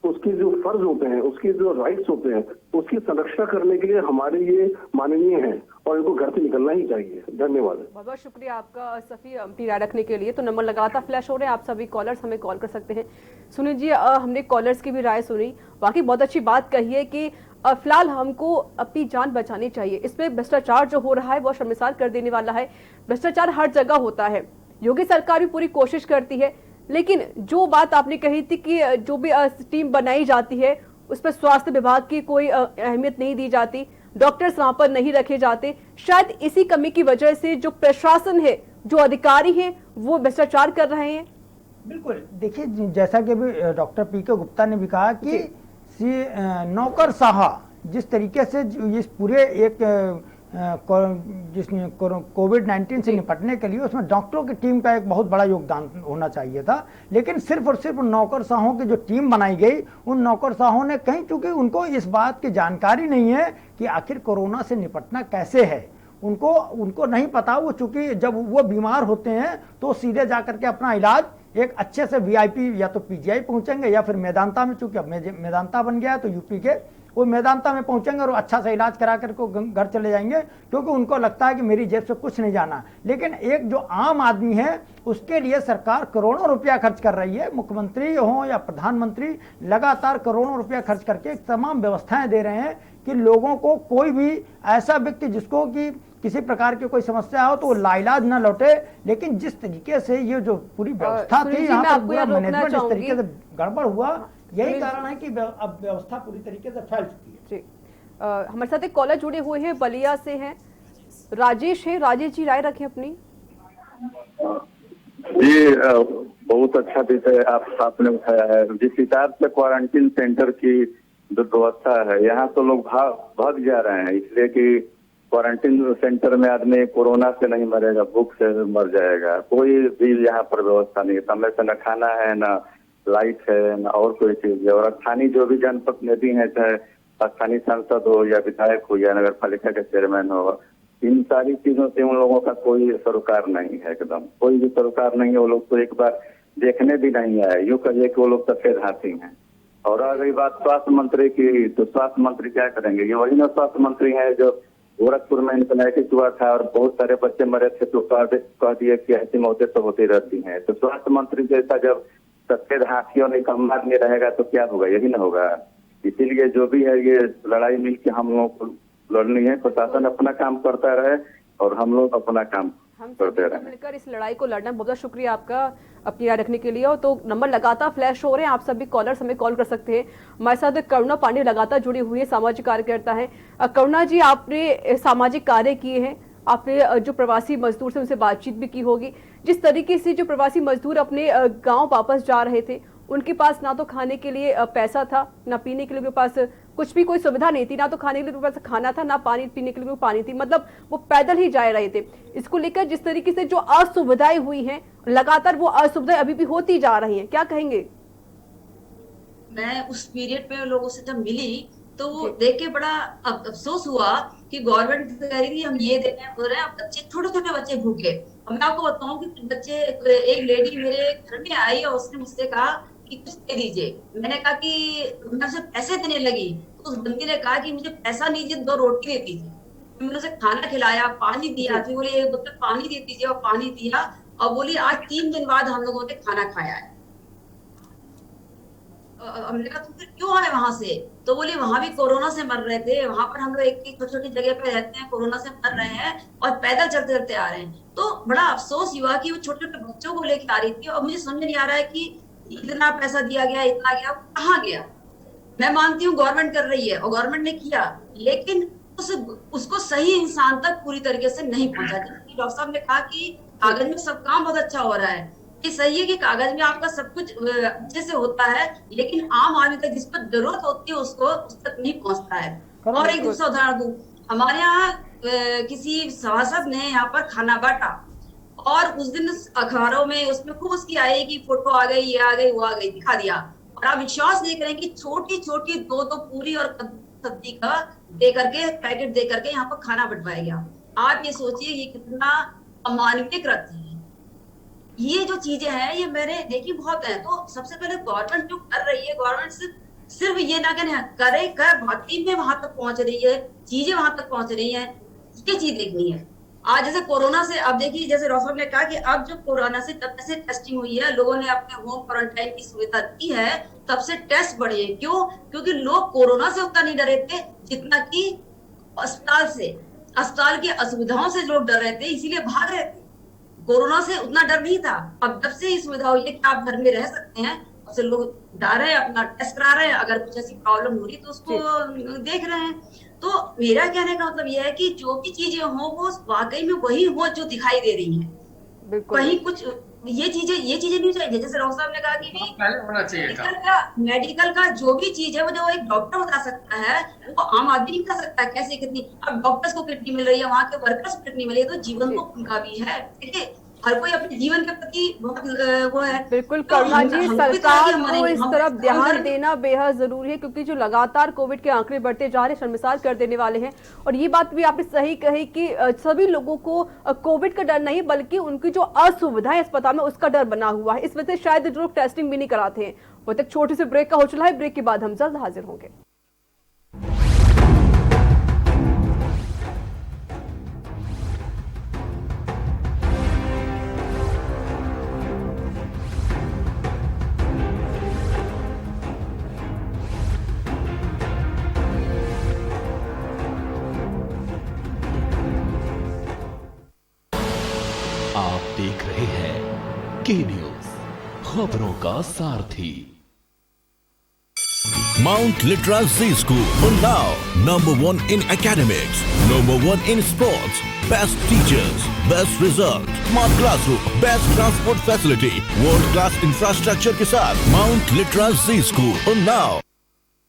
उसके जो फर्ज होते हैं, उसके जो राइट्स होते हैं, उसकी संरक्षा करने के लिए हमारे ये माननीय हैं और इनको घर से निकलना ही चाहिए। धन्यवाद। बहुत बहुत शुक्रिया आपका सफी, अपनी राय रखने के लिए। तो नंबर लगातार फ्लैश हो रहे हैं, आप सभी कॉलर्स हमें कॉल कर सकते हैं। सुनील जी, हमने कॉलर्स की भी राय सुनी, बाकी बहुत अच्छी बात कही है कि फिलहाल हमको अपनी जान बचानी चाहिए। इसमें भ्रष्टाचार जो हो रहा है वो शर्मसार कर देने वाला है। भ्रष्टाचार हर जगह होता है, योगी सरकार भी पूरी कोशिश करती है, लेकिन जो बात आपने कही थी कि जो भी टीम बनाई जाती है उस पर स्वास्थ्य विभाग की कोई अहमियत नहीं दी जाती, डॉक्टर्स वहां पर नहीं रखे जाते, शायद इसी कमी की वजह से जो प्रशासन है, जो अधिकारी हैं, वो भ्रष्टाचार कर रहे हैं। बिल्कुल, देखिए जैसा कि अभी डॉक्टर पीके गुप्ता ने भी कहा कि नौकरशाह जिस तरीके से इस पूरे एक जिसने कोविड-19 से निपटने के लिए उसमें डॉक्टरों की टीम का एक बहुत बड़ा योगदान होना चाहिए था, लेकिन सिर्फ और सिर्फ नौकरशाहों की जो टीम बनाई गई, उन नौकरशाहों ने कहीं, चूंकि उनको इस बात की जानकारी नहीं है कि आखिर कोरोना से निपटना कैसे है, उनको उनको नहीं पता। वो चूंकि जब वो बीमार होते हैं तो सीधे जाकर के अपना इलाज एक अच्छे से वीआईपी या तो पीजीआई पहुंचेंगे या फिर मेदांता में, चूंकि अब मेदांता बन गया है तो यूपी के वो मेदांता में पहुंचेंगे और अच्छा सा इलाज करा करके घर चले जाएंगे, क्योंकि उनको लगता है कि मेरी जेब से कुछ नहीं जाना। लेकिन एक जो आम आदमी है उसके लिए सरकार करोड़ों रुपया खर्च कर रही है। मुख्यमंत्री हो या प्रधानमंत्री लगातार करोड़ों रुपया खर्च करके तमाम व्यवस्थाएं दे रहे हैं कि लोगों को, कोई भी ऐसा व्यक्ति जिसको कि किसी प्रकार की कोई समस्या हो तो वो लाइलाज न लौटे। लेकिन जिस तरीके से ये जो पूरी व्यवस्था थी, यहाँ पर पूरा मैनेजमेंट जिस तरीके से गड़बड़ हुआ, यही कारण है कि अब व्यवस्था पूरी तरीके से फैल चुकी है। जी हमारे साथ एक कॉलर जुड़े हुए हैं, बलिया से हैं, राजेश है। राजेश जी, राय रखें अपनी। जी बहुत अच्छा विषय आपने उठाया है। जिस हिसाब से क्वारंटीन सेंटर की जो व्यवस्था है, यहाँ तो लोग भाग जा रहे हैं, इसलिए कि क्वारंटीन सेंटर में आदमी कोरोना से नहीं मरेगा, भूख से मर जाएगा। कोई भी यहाँ पर व्यवस्था नहीं है, समय से न खाना है, न लाइट है, न और कोई चीज है। और स्थानीय जो भी जनप्रतिनिधि है, चाहे स्थानीय सांसद हो या विधायक हो या नगर पालिका के चेयरमैन हो, इन सारी चीजों से उन लोगों का कोई सरोकार नहीं है, एकदम कोई भी सरोकार नहीं है। वो लोग तो एक बार देखने भी नहीं आए, यूँ कहिए कि वो लोग सफेद हाथी हैं। और आ गई बात स्वास्थ्य मंत्री की, तो स्वास्थ्य मंत्री क्या करेंगे? ये वही ना स्वास्थ्य मंत्री है जो गोरखपुर में इंसेफेलाइटिस हुआ था और बहुत सारे बच्चे मरे थे, तो कह दिए कि ऐसी मौतें तो होती रहती हैं। तो स्वास्थ्य मंत्री जैसा जब सफेद हाथी और निकम्मा आदमी रहेगा तो क्या होगा? यही ना होगा। इसीलिए जो भी है ये लड़ाई मिलकर हम लोगों को लड़नी है। प्रशासन अपना काम करता रहे और हम लोग अपना काम करते रहे, मिलकर इस लड़ाई को लड़ना। बहुत बहुत शुक्रिया आपका अपनी राय रखने के लिए। और तो नंबर लगातार फ्लैश हो रहे हैं, आप सभी कॉलर्स हमें कॉल कर सकते हैं। हमारे साथ करुणा पांडे लगातार जुड़ी हुई है, सामाजिक कार्यकर्ता है। करुणा जी, आपने सामाजिक कार्य किए हैं, आपने जो प्रवासी मजदूर से उनसे बातचीत भी की होगी। जिस तरीके से जो प्रवासी मजदूर अपने गाँव वापस जा रहे थे, उनके पास ना तो खाने के लिए पैसा था, ना पीने के लिए उनके पास कुछ भी कोई सुविधा नहीं थी, ना तो खाने के लिए उनके पास खाना था, ना पानी पीने के लिए पानी थी, मतलब वो पैदल ही जा रहे थे। इसको लेकर जिस तरीके से जो असुविधाएं हुई हैं, लगातार वो असुविधाएं अभी भी होती जा रही हैं, क्या कहेंगे? मैं उस पीरियड पे लोगों से जब मिली तो वो देख के बड़ा अफसोस हुआ कि गवर्नमेंट कह रही थी हम ये दे रहे हैं, बोल रहे हैं, अब बच्चे छोटे छोटे बच्चे भूखे। और मैं आपको बताऊं कि बच्चे, एक लेडी मेरे घर में आई और उसने मुझसे कहा कि कुछ दे दीजिए। मैंने कहा कि मैं उसे पैसे देने लगी तो उस बंदी ने कहा कि मुझे पैसा नहीं दीजिए, 2 रोटी दे दीजिए। मैंने उसे खाना खिलाया, पानी दिया, फिर बोले 1 बोतल पानी दे दीजिए, और पानी दिया। और बोली आज 3 दिन बाद हम लोगों ने खाना खाया है। हमने कहा तुम फिर क्यों आए वहां से? तो बोली वहां भी कोरोना से मर रहे थे, वहां पर हम लोग एक छोटी छोटी जगह पे रहते हैं, कोरोना से मर रहे हैं और पैदल चलते चलते आ रहे हैं। तो बड़ा अफसोस हुआ कि वो छोटे छोटे बच्चों को लेकर आ रही थी और मुझे समझ नहीं आ रहा है कि इतना पैसा दिया गया, इतना गया, कहाँ गया? मैं मानती हूँ गवर्नमेंट कर रही है और गवर्नमेंट ने किया, लेकिन उसको सही इंसान तक पूरी तरीके से नहीं पहुंचा। जैसे डॉक्टर साहब ने कहा कि कागज में सब काम बहुत अच्छा हो रहा है, ये सही है कि कागज में आपका सब कुछ अच्छे से होता है, लेकिन आम आदमी तक जिस पर जरूरत होती है उसको उस तक नहीं पहुंचता है। और एक दूसरा उदाहरण दूं, हमारे यहाँ किसी सभासद ने यहाँ पर खाना बांटा और उस दिन अखबारों में उसमें खूब उसकी आई कि फोटो आ गई, ये आ गई, वो आ गई, दिखा दिया। और आप विश्वास नहीं करें कि छोटी छोटी 2 पूरी और सब्जी का दे करके, पैकेट दे करके यहाँ पर खाना बंटवाया गया। आप ये सोचिए ये कितना अमानवीय कृत्य है। ये जो चीजें हैं ये मैंने देखी बहुत है। तो सबसे पहले गवर्नमेंट जो कर रही है, गवर्नमेंट सिर्फ ये ना करे कर वाकई में वहां तक पहुंच रही है, चीजें वहां तक पहुंच रही है, ये चीज देखनी है। आज जैसे कोरोना से, अब देखिए जैसे डॉक्टर ने कहा कि अब जो कोरोना से तब से टेस्टिंग हुई है, लोगों ने अपने होम क्वारंटाइन की सुविधा दी है, तब से टेस्ट बढ़े। क्यों? क्योंकि लोग कोरोना से उतना नहीं डरे थे जितना कि अस्पताल से, अस्पताल की असुविधाओं से लोग डर रहे थे, इसीलिए भाग रहे थे। कोरोना से उतना डर नहीं था। अब जब से ये सुविधा हुई है कि आप घर में रह सकते हैं, अब से लोग डर रहे हैं, अपना टेस्ट करा रहे हैं, अगर कुछ ऐसी प्रॉब्लम हो रही तो उसको देख रहे हैं। तो मेरा कहने का मतलब यह है कि जो भी चीजें हो वो वाकई में वही हो जो दिखाई दे रही है। कहीं कुछ ये चीजें नहीं चाहिए। जैसे डॉक्टर साहब ने कहा कि पहले होना चाहिए था। मेडिकल का जो भी चीज है वो जो एक डॉक्टर बता सकता है वो आम आदमी नहीं बता सकता कैसे कितनी। अब डॉक्टर्स को किडनी मिल रही है, वहां के वर्कर्स को किडनी मिल रही है, तो जीवन तो उनका भी है। देखिए हर कोई अपने जीवन के प्रति बहुत वो है। बिल्कुल तो करुणा जी, हमको भी तो सरकार आगे हम को मरेंगे, इस हम तरफ ध्यान घर- देना बेहद जरूरी है, क्योंकि जो लगातार कोविड के आंकड़े बढ़ते जा रहे हैं शर्मसार कर देने वाले हैं। और ये बात भी आपने सही कही कि सभी लोगों को कोविड का डर नहीं, बल्कि उनकी जो असुविधा है अस्पताल में उसका डर बना हुआ है। इस वजह से शायद जो लोग टेस्टिंग भी नहीं कराते हैं। वो तक छोटे से ब्रेक का हो चला है, ब्रेक के बाद हम जल्द हाजिर होंगे। आप देख रहे हैं के न्यूज, खबरों का सारथी। Mount Litra Z School, Unnao, #1 in academics, #1 in sports, best teachers, best result, smart classroom, best transport facility, world class infrastructure के साथ Mount Litra Z School, Unnao।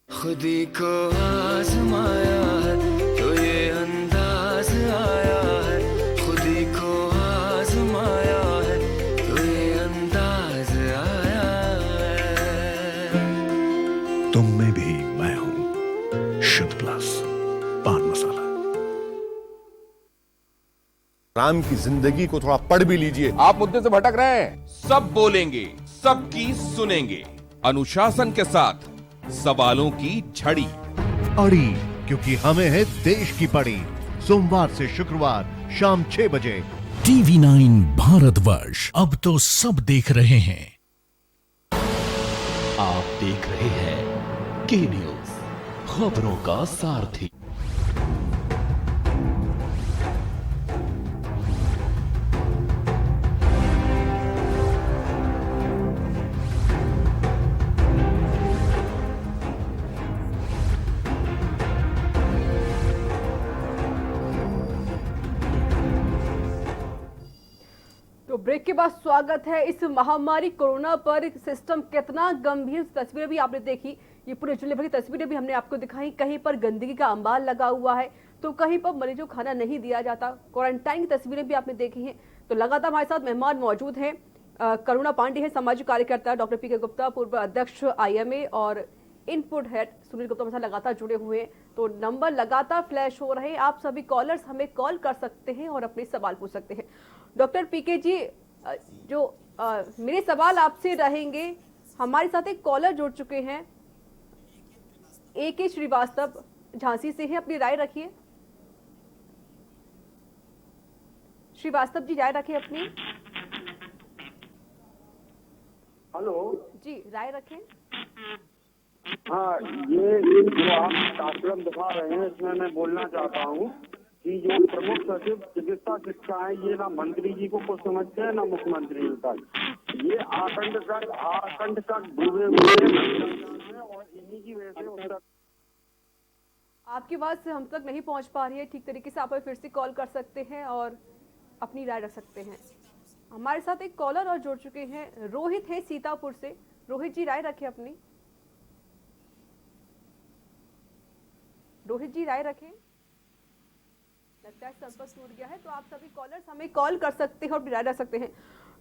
खुदी को आजमाया है तो ये अंदाज आया है, खुदी को आजमाया है तो ये अंदाज आया है। तुम में भी मैं हूँ, शुद्ध प्लस पान मसाला। राम की जिंदगी को थोड़ा पढ़ भी लीजिए। आप मुद्दे से भटक रहे हैं। सब बोलेंगे, सबकी सुनेंगे, अनुशासन के साथ सवालों की झड़ी। अड़ी, क्योंकि हमें है देश की पड़ी। सोमवार से शुक्रवार शाम 6 बजे TV9 भारतवर्ष, अब तो सब देख रहे हैं। आप देख रहे हैं के न्यूज, खबरों का सारथी। तो ब्रेक के बाद स्वागत है। इस महामारी कोरोना पर सिस्टम कितना गंभीर, तस्वीरें भी आपने देखी, ये पूरे जिले भर की तस्वीरें भी हमने आपको दिखाई। कहीं पर गंदगी का अंबार लगा हुआ है तो कहीं पर मरीजों को खाना नहीं दिया जाता। क्वारंटाइन की तस्वीरें भी आपने देखी हैं। तो लगातार हमारे साथ मेहमान मौजूद हैं। करुणा पांडे है, सामाजिक कार्यकर्ता, डॉक्टर पीके गुप्ता, पूर्व अध्यक्ष IMA, और इनपुट हेड सुनील गुप्ता हमारे साथ लगातार जुड़े हुए हैं। तो नंबर लगातार फ्लैश हो रहे हैं, आप सभी कॉलर्स हमें कॉल कर सकते हैं और अपने सवाल पूछ सकते हैं। डॉक्टर पीके जी, जो मेरे सवाल आपसे रहेंगे, हमारे साथ एक कॉलर जुड़ चुके हैं, AK श्रीवास्तव झांसी से है, अपनी राय रखिए। श्रीवास्तव जी, राय रखिए अपनी। हेलो जी, राय रखें। हाँ, ये जो आप कार्यक्रम दिखा रहे हैं इसमें मैं बोलना चाहता हूँ कि जो प्रमुख सचिव चिकित्सा शिक्षा है, ये ना मंत्री जी को कुछ समझते हैं ना मुख्यमंत्री जी तक। ये आकंठ तक डूबे हुए हैं और इन्हीं की वजह से उत्तर। आपकी बात हम तक नहीं पहुंच पा रही है ठीक तरीके से, आप फिर से कॉल कर सकते हैं और अपनी राय रख सकते हैं। हमारे साथ एक कॉलर और जुड़ चुके हैं, रोहित है सीतापुर से। रोहित जी, राय रखें अपनी। रोहित जी, राय रखें। लगता है संपर्क टूट गया है। तो आप सभी कॉलर्स हमें कॉल कर सकते हैं और राय रख सकते हैं।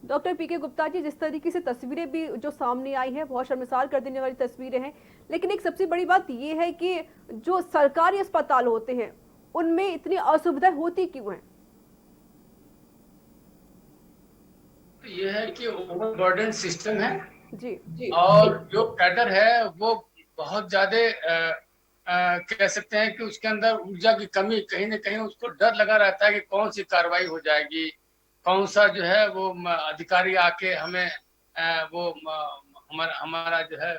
डॉक्टर पीके गुप्ता जी, जिस तरीके से तस्वीरें भी जो सामने आई हैं, बहुत शर्मसार कर देने वाली तस्वीरें हैं, लेकिन एक सबसे बड़ी बात यह है कि जो सरकारी अस्पताल होते हैं उनमें इतनी असुविधाएं होती क्यों हैं? ये है कि ओवरबर्डन सिस्टम है जी, और जो कैडर है वो बहुत ज्यादा कह सकते हैं कि उसके अंदर ऊर्जा की कमी, कहीं ना कहीं उसको डर लगा रहता है कि कौन सी कार्रवाई हो जाएगी, कौन सा जो है वो अधिकारी आके हमें वो हमारा जो है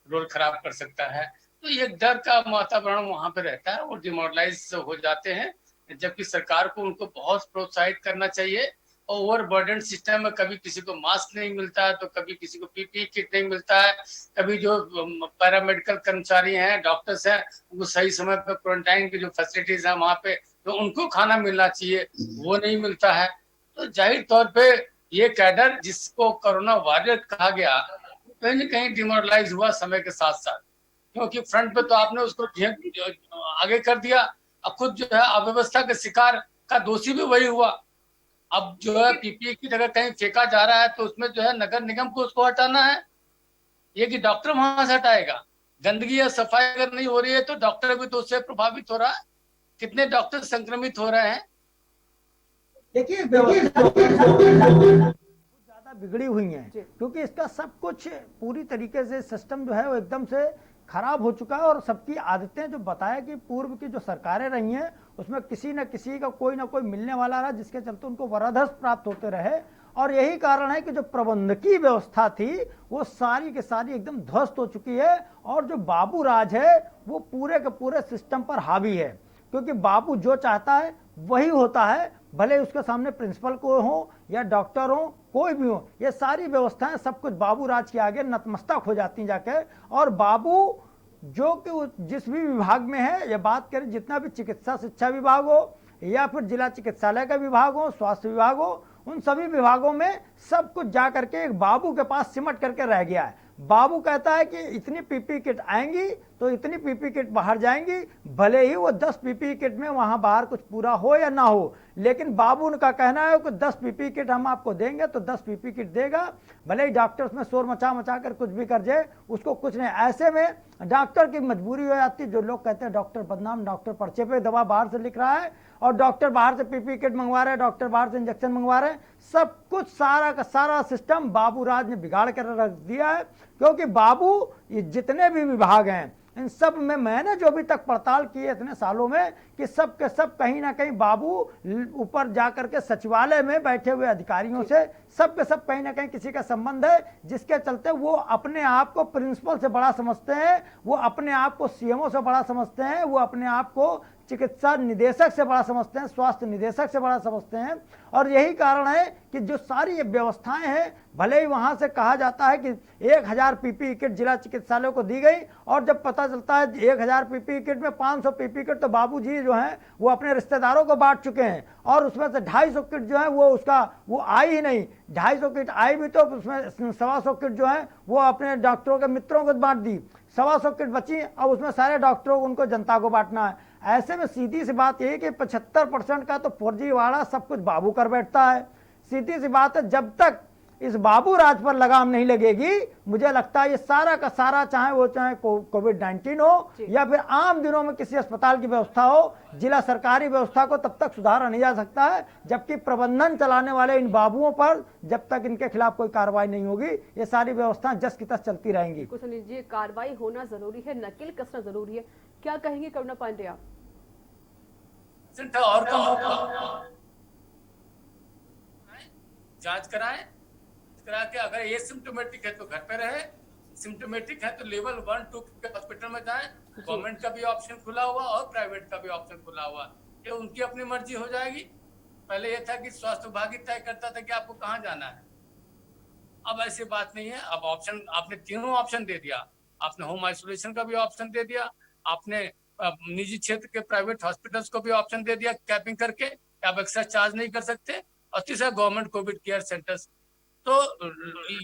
रोल खराब कर सकता है। तो ये डर का वातावरण वहां पे रहता है और डिमोरलाइज हो जाते हैं, जबकि सरकार को उनको बहुत प्रोत्साहित करना चाहिए। ओवरबर्डन सिस्टम में कभी किसी को मास्क नहीं मिलता है, तो कभी किसी को PPE किट नहीं मिलता है, कभी जो पैरामेडिकल कर्मचारी हैं, डॉक्टर्स हैं, वो सही समय पर क्वारंटाइन की जो फैसिलिटीज हैं वहां पे तो उनको खाना मिलना चाहिए, वो नहीं मिलता है। तो जाहिर तौर पे ये कैडर जिसको कोरोना वॉरियर कहा गया, कहीं न कहीं डिमोरलाइज हुआ समय के साथ साथ, क्योंकि फ्रंट पे तो आपने उसको आगे कर दिया, अब खुद जो है अव्यवस्था के शिकार का दोषी भी वही हुआ। अब जो है पीपीई की जगह कहीं फेंका जा रहा है तो उसमें जो है नगर निगम को उसको हटाना है, ये कि डॉक्टर वहां से हटाएगा। गंदगी या सफाई अगर नहीं हो रही है तो डॉक्टर भी तो उससे प्रभावित हो रहा है। कितने डॉक्टर संक्रमित हो रहे हैं। देखिए ज्यादा बिगड़ी हुई है, क्योंकि इसका सब कुछ पूरी तरीके से सिस्टम जो है वो एकदम से खराब हो चुका है। और सबकी आदतें जो बताया कि पूर्व की जो सरकारें रही हैं उसमें किसी न किसी का कोई ना कोई मिलने वाला रहा, जिसके चलते उनको वरदहस्त प्राप्त होते रहे। और यही कारण है कि जो प्रबंधकीय व्यवस्था थी वो सारी के सारी एकदम ध्वस्त हो चुकी है। और जो बाबू राज है वो पूरे के पूरे सिस्टम पर हावी है, क्योंकि बाबू जो चाहता है वही होता है, भले उसके सामने प्रिंसिपल को हो या डॉक्टर हो, कोई भी हो, ये सारी व्यवस्थाएं सब कुछ बाबू राज के आगे नतमस्तक हो जाती जाके। और बाबू जो कि जिस भी विभाग में है, या बात करें जितना भी चिकित्सा शिक्षा विभाग हो या फिर जिला चिकित्सालय का विभाग हो, स्वास्थ्य विभाग हो, उन सभी विभागों में सब कुछ जा करके एक बाबू के पास सिमट करके रह गया है। बाबू कहता है कि इतनी पीपी किट आएंगी तो इतनी पीपी किट बाहर जाएंगी, भले ही वो 10 पीपी किट में वहां बाहर कुछ पूरा हो या ना हो, लेकिन बाबू का कहना है कि 10 पीपी किट हम आपको देंगे तो 10 पीपी किट देगा, भले ही डॉक्टर उसमें शोर मचा कर कुछ भी कर जाए, उसको कुछ नहीं। ऐसे में डॉक्टर की मजबूरी हो जाती है। जो लोग कहते हैं डॉक्टर बदनाम, डॉक्टर पर्चे पे दवा बाहर से लिख रहा है और डॉक्टर बाहर से पीपी किट मंगवा रहे हैं, डॉक्टर बाहर से इंजेक्शन मंगवा रहे हैं, सब कुछ सारा का सारा सिस्टम बाबू राज ने बिगाड़ कर रख दिया है। क्योंकि बाबू ये जितने भी विभाग हैं इन सब में मैंने जो भी तक पड़ताल की है इतने सालों में, कि सब के सब कहीं ना कहीं बाबू ऊपर जाकर के सचिवालय में बैठे हुए अधिकारियों से सब के सब कहीं ना कहीं किसी का संबंध है, जिसके चलते वो अपने आप को प्रिंसिपल से बड़ा समझते हैं, वो अपने आप को सीएमओ से बड़ा समझते हैं, वो अपने आप को चिकित्सा निदेशक से बड़ा समझते हैं, स्वास्थ्य निदेशक से बड़ा समझते हैं। और यही कारण है कि जो सारी ये व्यवस्थाएं हैं, भले ही वहां से कहा जाता है कि 1000 पीपीई किट जिला चिकित्सालय को दी गई, और जब पता चलता है 1000 पीपीई किट में 500 पीपीई किट तो बाबूजी जो हैं वो अपने रिश्तेदारों को बांट चुके हैं, और उसमें से 250 किट जो है वो आई ही नहीं। 250 किट आई भी तो उसमें 125 किट जो है वो अपने डॉक्टरों के मित्रों को बांट दी, 125 किट बची, अब उसमें सारे डॉक्टरों को उनको जनता को बांटना है। ऐसे में सीधी सी बात यह कि 75% का तो फर्जीवाड़ा सब कुछ बाबू कर बैठता है। सीधी सी बात है, जब तक इस बाबू राज पर लगाम नहीं लगेगी, मुझे लगता है ये सारा का सारा, चाहे कोविड-19 हो या फिर आम दिनों में किसी अस्पताल की व्यवस्था हो, जिला सरकारी व्यवस्था को तब तक सुधारा नहीं जा सकता है, जबकि प्रबंधन चलाने वाले इन बाबुओं पर जब तक इनके खिलाफ कोई कार्रवाई नहीं होगी ये सारी व्यवस्थाएं जस की तस चलती रहेंगी। सुनील, कार्रवाई होना जरूरी है, नकेल कसना जरूरी है, क्या कहेंगे करुणा पांडे आप? और कम होगा, जांच कराएं, करा के अगर ये सिम्टोमेटिक है तो घर पे रहे, सिम्टोमेटिक है तो लेवल 1, 2 के हॉस्पिटल में जाएं। गवर्नमेंट का भी ऑप्शन खुला हुआ और प्राइवेट का भी ऑप्शन खुला हुआ, ये उनकी अपनी मर्जी हो जाएगी। पहले ये था कि स्वास्थ्य विभाग ही तय करता था कि आपको कहाँ जाना है, अब ऐसी बात नहीं है। अब ऑप्शन आपने तीनों ऑप्शन दे दिया, आपने होम आइसोलेशन का भी ऑप्शन दे दिया, आपने निजी क्षेत्र के प्राइवेट हॉस्पिटल्स को भी ऑप्शन दे दिया कैपिंग करके, आप एक्स्ट्रा चार्ज नहीं कर सकते, और तीसरा गवर्नमेंट कोविड केयर सेंटर्स। तो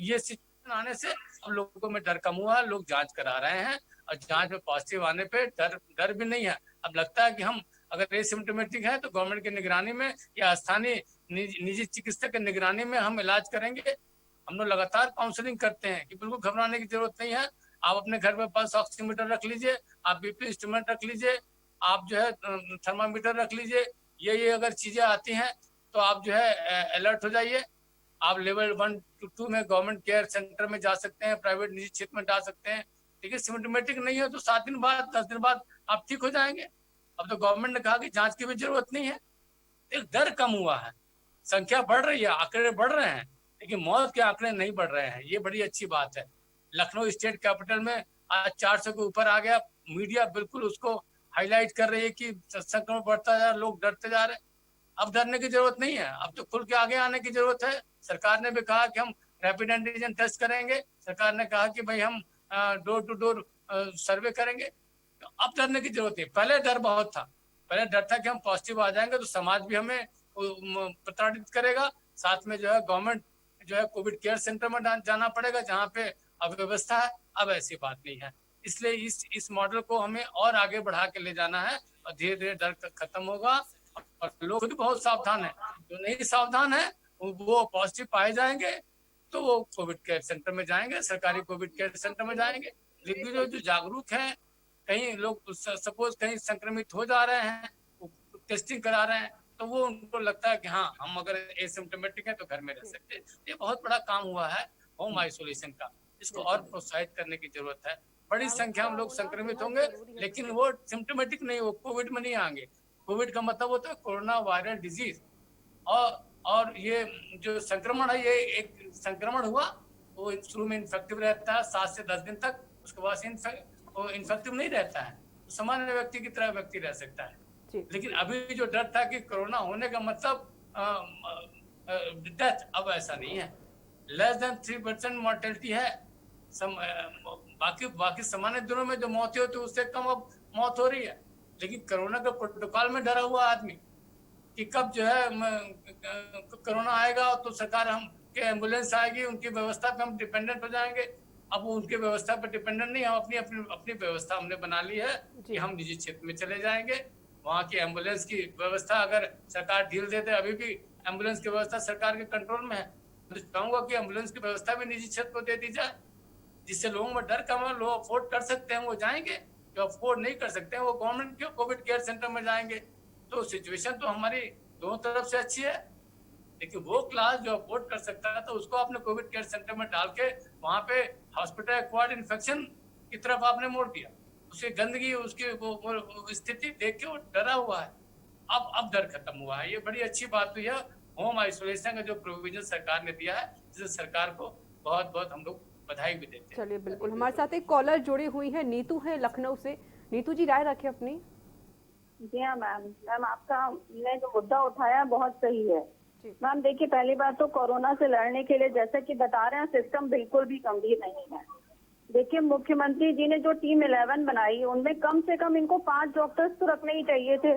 ये सिचुएशन आने से अब लोगों में डर कम हुआ, लोग जांच करा रहे हैं, और जांच में पॉजिटिव आने पे डर भी नहीं है। अब लगता है कि हम अगर एसिम्प्टोमेटिक है तो गवर्नमेंट की निगरानी में या स्थानीय निजी चिकित्सक की निगरानी में हम इलाज करेंगे। हम लोग लगातार काउंसलिंग करते हैं कि बिल्कुल घबराने की जरूरत नहीं है। आप अपने घर में पल्स ऑक्सीमीटर रख लीजिए, आप बीपी इंस्ट्रूमेंट रख लीजिए, आप जो है थर्मामीटर रख लीजिए, ये अगर चीजें आती हैं तो आप जो है अलर्ट हो जाइए। आप लेवल 1 to 2 में गवर्नमेंट केयर सेंटर में जा सकते हैं, प्राइवेट निजी क्षेत्र में जा सकते हैं। लेकिन सिम्टोमेटिक नहीं है तो 7 दिन बाद 10 दिन बाद आप ठीक हो जाएंगे। अब तो गवर्नमेंट ने कहा कि जांच की भी जरूरत नहीं है। एक डर कम हुआ है, संख्या बढ़ रही है, आंकड़े बढ़ रहे हैं, लेकिन मौत के आंकड़े नहीं बढ़ रहे हैं, ये बड़ी अच्छी बात है। लखनऊ स्टेट कैपिटल में आज 400 के ऊपर आ गया, मीडिया बिल्कुल उसको हाईलाइट कर रही है कि संक्रमण बढ़ता जा रहा है, लोग डरते जा रहे हैं। अब डरने की जरूरत नहीं है, अब तो खुल के आगे आने की जरूरत है। सरकार ने भी कहा कि हम रैपिड एंटीजन टेस्ट करेंगे, सरकार ने कहा कि भाई हम डोर टू डोर सर्वे करेंगे, तो अब डरने की जरूरत है। पहले डर बहुत था, पहले डर था कि हम पॉजिटिव आ जाएंगे तो समाज भी हमें प्रताड़ित करेगा, साथ में जो है गवर्नमेंट जो है कोविड केयर सेंटर में जाना पड़ेगा जहाँ पे अव्यवस्था है। अब ऐसी बात नहीं है, इसलिए इस मॉडल को हमें और आगे बढ़ा के ले जाना है और धीरे धीरे डर खत्म होगा और लोग खुद बहुत सावधान है। जो नहीं सावधान है वो पॉजिटिव पाए जाएंगे तो वो कोविड केयर सेंटर में जाएंगे, सरकारी कोविड केयर सेंटर में जाएंगे। लेकिन जो जागरूक हैं, कहीं लोग सपोज कहीं संक्रमित हो जा रहे हैं, टेस्टिंग करा रहे हैं, तो वो उनको लगता है कि हाँ हम अगर एसिम्प्टोमेटिक हैं तो घर में रह सकते हैं। ये बहुत बड़ा काम हुआ है होम आइसोलेशन का, इसको और प्रोत्साहित करने की जरूरत है। बड़ी संख्या में लोग संक्रमित होंगे लेकिन वो सिम्टोमेटिक नहीं, वो कोविड में नहीं आएंगे। कोविड का मतलब होता है कोरोना वायरल डिजीज, और ये जो संक्रमण है, ये एक संक्रमण हुआ वो शुरू में इन्फेक्टिव रहता है 7 से 10 दिन तक, उसके बाद वो इन्फेक्टिव नहीं रहता है, सामान्य व्यक्ति की तरह व्यक्ति रह सकता है। लेकिन अभी जो डर था कि कोरोना होने का मतलब डेथ, अब ऐसा नहीं है। लेस देन 3% मॉर्टेलिटी है। बाकी सामान्य दिनों में जो मौत होती है उससे कम अब मौत हो रही है। लेकिन कोरोना के प्रोटोकॉल में डरा हुआ आदमी कि कब जो है कोरोना आएगा तो सरकार हम के एम्बुलेंस आएगी, उनकी व्यवस्था पे हम डिपेंडेंट हो जाएंगे। अब उनके व्यवस्था पर डिपेंडेंट नहीं, हम अपनी व्यवस्था हमने बना ली है कि हम निजी क्षेत्र में चले जाएंगे। वहाँ की एम्बुलेंस की व्यवस्था अगर सरकार ढील दे दे, अभी भी एम्बुलेंस की व्यवस्था सरकार के कंट्रोल में है, तो चाहूंगा कि एम्बुलेंस की व्यवस्था भी निजी क्षेत्र को दे दी जाए, जिससे लोगों में डर कम है। लोग अफोर्ड कर सकते हैं वो जाएंगे, जो अफोर्ड नहीं कर सकते हैं वो गवर्नमेंट के कोविड केयर सेंटर में जाएंगे। तो सिचुएशन तो हमारी दोनों तरफ से अच्छी है, लेकिन वो क्लास जो अफोर्ड कर सकता है तो उसको आपने कोविड केयर सेंटर में डाल के वहाँ पे हॉस्पिटल एक्वायर्ड इन्फेक्शन की तरफ आपने मोड़ दिया। उसकी गंदगी, उसकी वो स्थिति देख के वो डरा हुआ है। अब डर खत्म हुआ है। ये बड़ी अच्छी बात हुई है होम आइसोलेशन का जो प्रोविजन सरकार ने दिया है, जिसे सरकार को बहुत बहुत हम लोग बधाई भी देते हैं। चलिए बिल्कुल, हमारे साथ एक कॉलर जुड़ी हुई है, नीतू है लखनऊ से। नीतू जी राय रखें अपनी। जी हाँ मैम आपका ने जो मुद्दा उठाया बहुत सही है मैम। देखिए पहली बात तो कोरोना से लड़ने के लिए जैसा कि बता रहे हैं सिस्टम बिल्कुल भी गंभीर नहीं है। देखिए मुख्यमंत्री जी ने जो टीम 11 बनाई उनमें कम से कम इनको 5 डॉक्टर्स तो रखने ही चाहिए थे।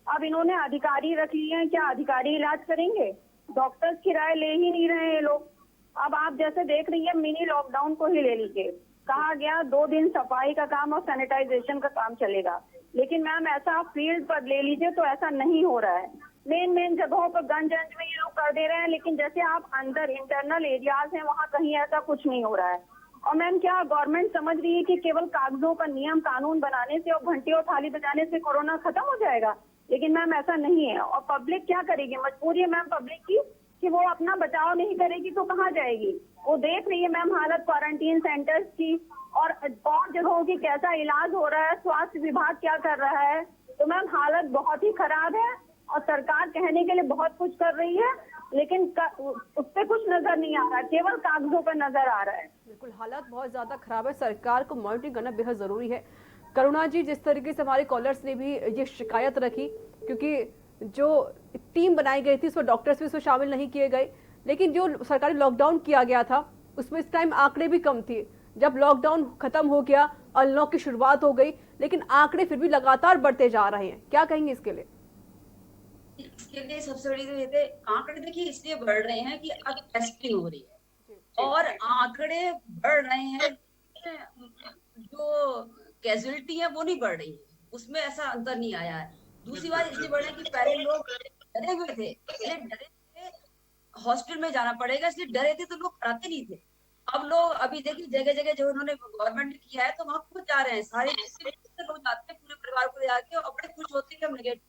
अब इन्होंने अधिकारी रख लिए हैं, क्या अधिकारी इलाज करेंगे? डॉक्टर्स की राय ले ही नहीं रहे हैं लोग। अब आप जैसे देख रही है मिनी लॉकडाउन को ही ले लीजिए, कहा गया 2 दिन सफाई का काम और सैनिटाइजेशन का काम चलेगा, लेकिन मैम ऐसा आप फील्ड पर ले लीजिए तो ऐसा नहीं हो रहा है। मेन जगहों पर गंज में ये लोग कर दे रहे हैं, लेकिन जैसे आप अंदर इंटरनल एरियाज हैं वहाँ कहीं ऐसा कुछ नहीं हो रहा है। और मैम क्या गवर्नमेंट समझ रही है कि केवल कागजों का नियम कानून बनाने से और घंटी और थाली बजाने से कोरोना खत्म हो जाएगा? लेकिन मैम ऐसा नहीं है। और पब्लिक क्या करेगी? मजबूरी है मैम पब्लिक की कि वो अपना बचाव नहीं करेगी तो कहाँ जाएगी? वो देख रही है मैम हालत क्वारंटीन सेंटर्स की और जगहों की कैसा इलाज हो रहा है, स्वास्थ्य विभाग क्या कर रहा है। तो मैम हालत बहुत ही खराब है और सरकार कहने के लिए बहुत कुछ कर रही है, लेकिन उस पर कुछ नजर नहीं आ रहा, केवल कागजों पर नजर आ रहा है। बिल्कुल हालत बहुत ज्यादा खराब है, सरकार को मॉनिटरिंग करना बेहद जरूरी है। करुणा जी, जिस तरीके से हमारे कॉलर्स ने भी ये शिकायत रखी, क्योंकि जो टीम बनाई गई थी उसमें डॉक्टर्स भी उसमें शामिल नहीं किए गए, लेकिन जो सरकारी लॉकडाउन किया गया था उसमें इस टाइम आंकड़े भी कम थे। जब लॉकडाउन खत्म हो गया, अनलॉक की शुरुआत हो गई, लेकिन आंकड़े फिर भी लगातार बढ़ते जा रहे हैं। क्या कहेंगे इसके लिए? इसके लिए सबसे बड़ी तो आंकड़े देखिए इसलिए बढ़ रहे हैं कि अब टेस्टिंग हो रही है और आंकड़े बढ़ रहे हैं, जो कैजुअलिटी है वो नहीं बढ़ रही है, उसमें ऐसा अंतर नहीं आया है। दूसरी बात इसलिए बढ़ रही है कि पहले लोग डरे हुए थे, हॉस्पिटल में जाना पड़ेगा इसलिए डरे थे तो लोग कराते नहीं थे। अब लोग अभी देखिए जगह जगह जो उन्होंने गवर्नमेंट ने किया है तो वहाँ खुद जा रहे हैं, सारे लोग जाते हैं पूरे परिवार को ले जाके और बड़े खुश होते हैं कि हम नेगेटिव।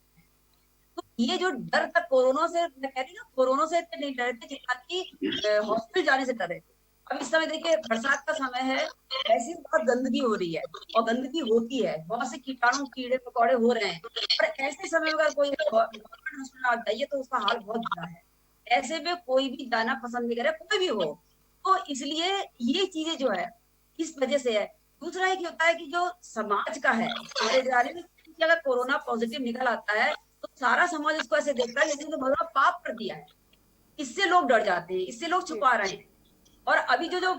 तो ये जो डर था कोरोना से, मैं कह रही ना कोरोना से नहीं डरे थे जितना कि हॉस्पिटल जाने से डरे थे। अब इस समय देखिए बरसात का समय है, ऐसी बहुत गंदगी हो रही है और गंदगी होती है, बहुत से कीटाणु कीड़े मकोड़े हो रहे हैं और ऐसे समय में अगर कोई गवर्नमेंट हॉस्पिटल आ जाइए तो उसका हाल बहुत बुरा है। ऐसे में कोई भी जाना पसंद नहीं करे, कोई भी हो। तो इसलिए ये चीजें जो है इस वजह से है। दूसरा एक होता है कि जो समाज का है, हमारे जाने में अगर कोरोना पॉजिटिव निकल आता है तो सारा समाज इसको ऐसे देखता है जैसे तो भगवान पाप कर दिया है, इससे लोग डर जाते हैं, इससे लोग छुपा रहे हैं। और अभी जो लोगों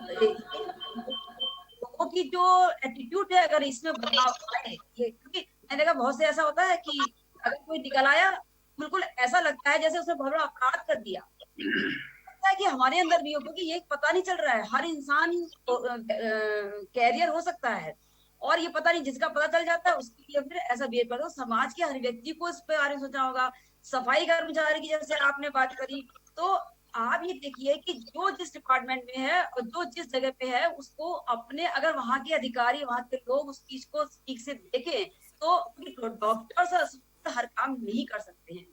की जो एटीट्यूड है अगर इसमें बदलाव आए, ये क्योंकि मैंने देखा बहुत से ऐसा होता है कि अगर कोई निकल आया बिल्कुल ऐसा लगता है जैसे उसने बहुत बड़ा अपराध कर दिया। लगता है कि हमारे अंदर भी हो, क्योंकि ये पता नहीं चल रहा है, हर इंसान कैरियर हो सकता है। और ये पता नहीं, जिसका पता चल जाता है उसके लिए फिर ऐसा बिहेव करता है। समाज के हर व्यक्ति को इस पे बारे में सोचना होगा। सफाई कर्मचारी की जैसे आपने बात करी, तो आप ये देखिए कि जो जिस डिपार्टमेंट में है और जो जिस जगह पे है उसको अपने, अगर वहां के अधिकारी, वहां के लोग उस चीज को ठीक से देखें तो डॉक्टर्स हर काम नहीं कर सकते हैं।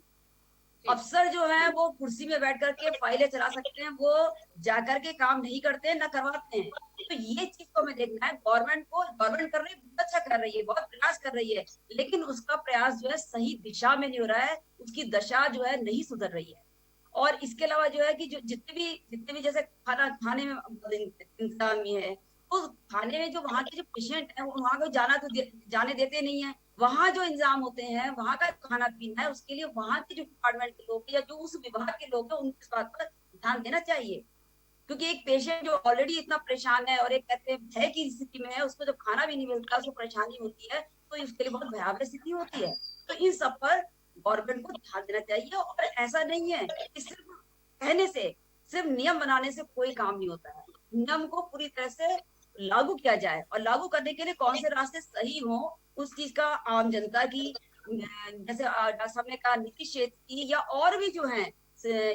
अफसर जो है वो कुर्सी में बैठ करके फाइलें चला सकते हैं, वो जाकर के काम नहीं करते हैं, न करवाते हैं। तो ये चीज को हमें देखना है। गवर्नमेंट कर रही है, बहुत अच्छा कर रही है, बहुत प्रयास कर रही है, लेकिन उसका प्रयास जो है सही दिशा में नहीं हो रहा है, उसकी दशा जो है नहीं सुधर रही है। और इसके अलावा जो है कि जो जितने भी जैसे खाने में इंतजामी है, तो खाने में जो वहाँ के जो पेशेंट है वहाँ को जाने देते नहीं है। वहाँ जो इंतजाम होते हैं, वहाँ का खाना पीना है, उसके लिए वहाँ के जो डिपार्टमेंट के लोग या जो उस विभाग के लोग हैं उनको इस बात पर ध्यान देना चाहिए। क्योंकि एक पेशेंट जो ऑलरेडी इतना परेशान है और एक कहते हैं भय की स्थिति में है, उसको जब खाना भी नहीं मिलता, उसको परेशानी होती है, तो उसके लिए बहुत भयावह स्थिति होती है। तो इन सब पर गवर्नमेंट को ध्यान देना चाहिए। और ऐसा नहीं है कि सिर्फ कहने से, सिर्फ नियम बनाने से कोई काम नहीं होता है। नियम को पूरी तरह से लागू किया जाए, और लागू करने के लिए कौन से रास्ते सही हो, उस चीज का आम जनता की, जैसे डॉक्टर साहब ने कहा, नीति क्षेत्र की या और भी जो है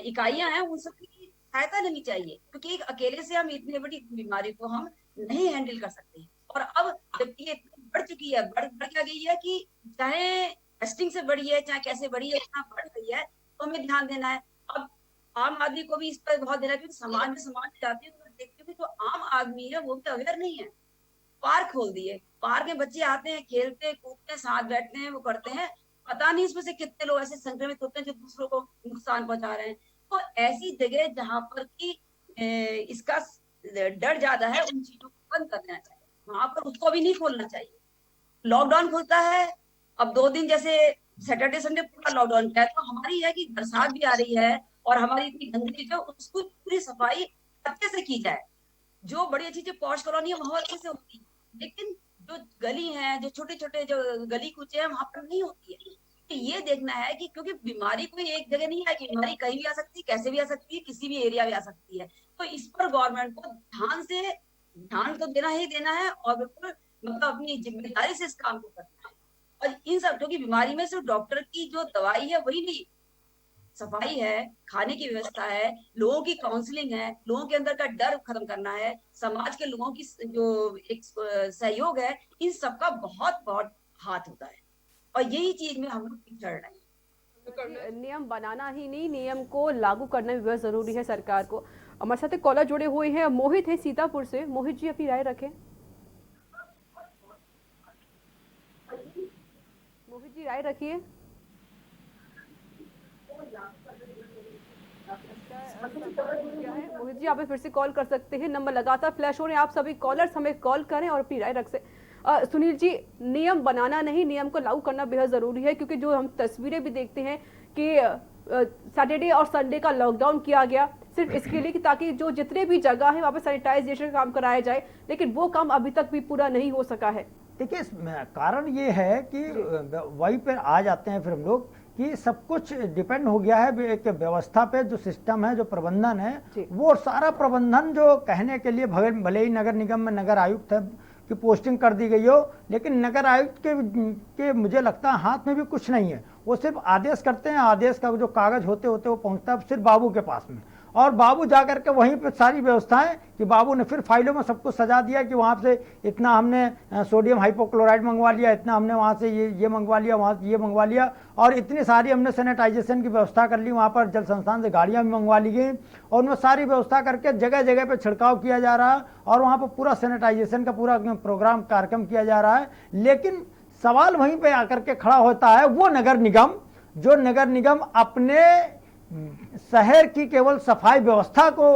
इकाइयां हैं, उन सब की सहायता लेनी चाहिए। क्योंकि अकेले से हम इतनी बड़ी बीमारी को हम नहीं हैंडल कर सकते। और अब जबकि ये बढ़ चुकी है, बढ़ क्या गई है कि चाहे टेस्टिंग से बढ़ी है, चाहे कैसे बढ़ी है, इतना बढ़ गई है, तो हमें ध्यान देना है। अब आम आदमी को भी इस पर बहुत देना है, क्योंकि समाज जाती है तो देखते हुए जो आम आदमी है वो भी अवेयर नहीं है। पार्क खोल दिए, पार्क में बच्चे आते हैं, खेलते कूदते, साथ बैठते हैं, वो करते हैं, पता नहीं इसमें से कितने लोग ऐसे संक्रमित होते हैं जो दूसरों को नुकसान पहुंचा रहे हैं। तो ऐसी जगह जहां पर कि इसका डर ज्यादा है, उन चीजों को बंद कर देना चाहिए, वहां पर उसको भी नहीं खोलना चाहिए। लॉकडाउन खुलता है, अब 2 दिन जैसे सैटरडे संडे पूरा लॉकडाउन किया है, तो हमारी है कि बरसात भी आ रही है और हमारी इतनी गंदगी जो उसको पूरी सफाई अच्छे से की जाए। जो बड़ी अच्छी जो पॉश कॉलोनी है वहां अच्छे से होती है, लेकिन जो गली है, जो छोटे छोटे जो गली कूचे हैं, वहां पर नहीं होती है। तो ये देखना है कि क्योंकि बीमारी कोई एक जगह नहीं है, कि बीमारी कहीं भी आ सकती है, कैसे भी आ सकती है, किसी भी एरिया में आ सकती है। तो इस पर गवर्नमेंट को ध्यान तो देना ही देना है, और बिल्कुल मतलब अपनी जिम्मेदारी से इस काम को करना है। और इन सब, क्योंकि बीमारी में सिर्फ डॉक्टर की जो दवाई है वही नहीं, सफाई है, खाने की व्यवस्था है, लोगों की काउंसलिंग है, लोगों के अंदर का डर खत्म करना है, समाज के लोगों की जो एक सहयोग है, इन सबका बहुत बहुत हाथ होता है। और यही चीज में हम लोग पिछड़ रहे हैं। नियम बनाना ही नहीं, नियम को लागू करना भी बहुत जरूरी है सरकार को। हमारे साथ एक कॉलर जुड़े हुए हैं, मोहित है सीतापुर से। मोहित जी अपनी राय रखें। मोहित जी राय रखिए। मोहित जी आप फिर से कॉल कर सकते हैं, नंबर लगातार फ्लैश हो रहे हैं, आप सभी कॉलर्स हमें कॉल करें और अपनी राय रख से। सुनील जी, नियम बनाना नहीं, नियम को लागू करना बेहद जरूरी है, क्योंकि जो हम तस्वीरें भी देखते हैं कि सैटरडे और संडे का लॉकडाउन किया गया सिर्फ इसके लिए कि ताकि जो जितने भी जगह है वहाँ पे सैनिटाइजेशन का काम कराया जाए, लेकिन वो काम अभी तक भी पूरा नहीं हो सका है। देखिए कारण ये है कि वही पर आ जाते हैं फिर हम लोग कि सब कुछ डिपेंड हो गया है एक व्यवस्था पे, जो सिस्टम है, जो प्रबंधन है, वो सारा प्रबंधन जो कहने के लिए भले ही नगर निगम में नगर आयुक्त है की पोस्टिंग कर दी गई हो, लेकिन नगर आयुक्त के मुझे लगता है हाथ में भी कुछ नहीं है। वो सिर्फ आदेश करते हैं, आदेश का जो कागज होते होते वो पहुंचता है सिर्फ बाबू के पास में, और बाबू जाकर के वहीं पे सारी व्यवस्थाएं कि बाबू ने फिर फाइलों में सब कुछ सजा दिया कि वहाँ से इतना हमने सोडियम हाइपोक्लोराइड मंगवा लिया, इतना हमने वहाँ से ये मंगवा लिया, वहाँ से ये मंगवा लिया, और इतनी सारी हमने सैनिटाइजेशन की व्यवस्था कर ली, वहाँ पर जल संस्थान से गाड़ियाँ भी मंगवा ली गई, और उनमें सारी व्यवस्था करके जगह जगह पर छिड़काव किया जा रहा है, और वहाँ पर पूरा सैनिटाइजेशन का पूरा प्रोग्राम कार्यक्रम किया जा रहा है। लेकिन सवाल वहीं पर आकर के खड़ा होता है, वो नगर निगम, जो नगर निगम अपने शहर की केवल सफाई व्यवस्था को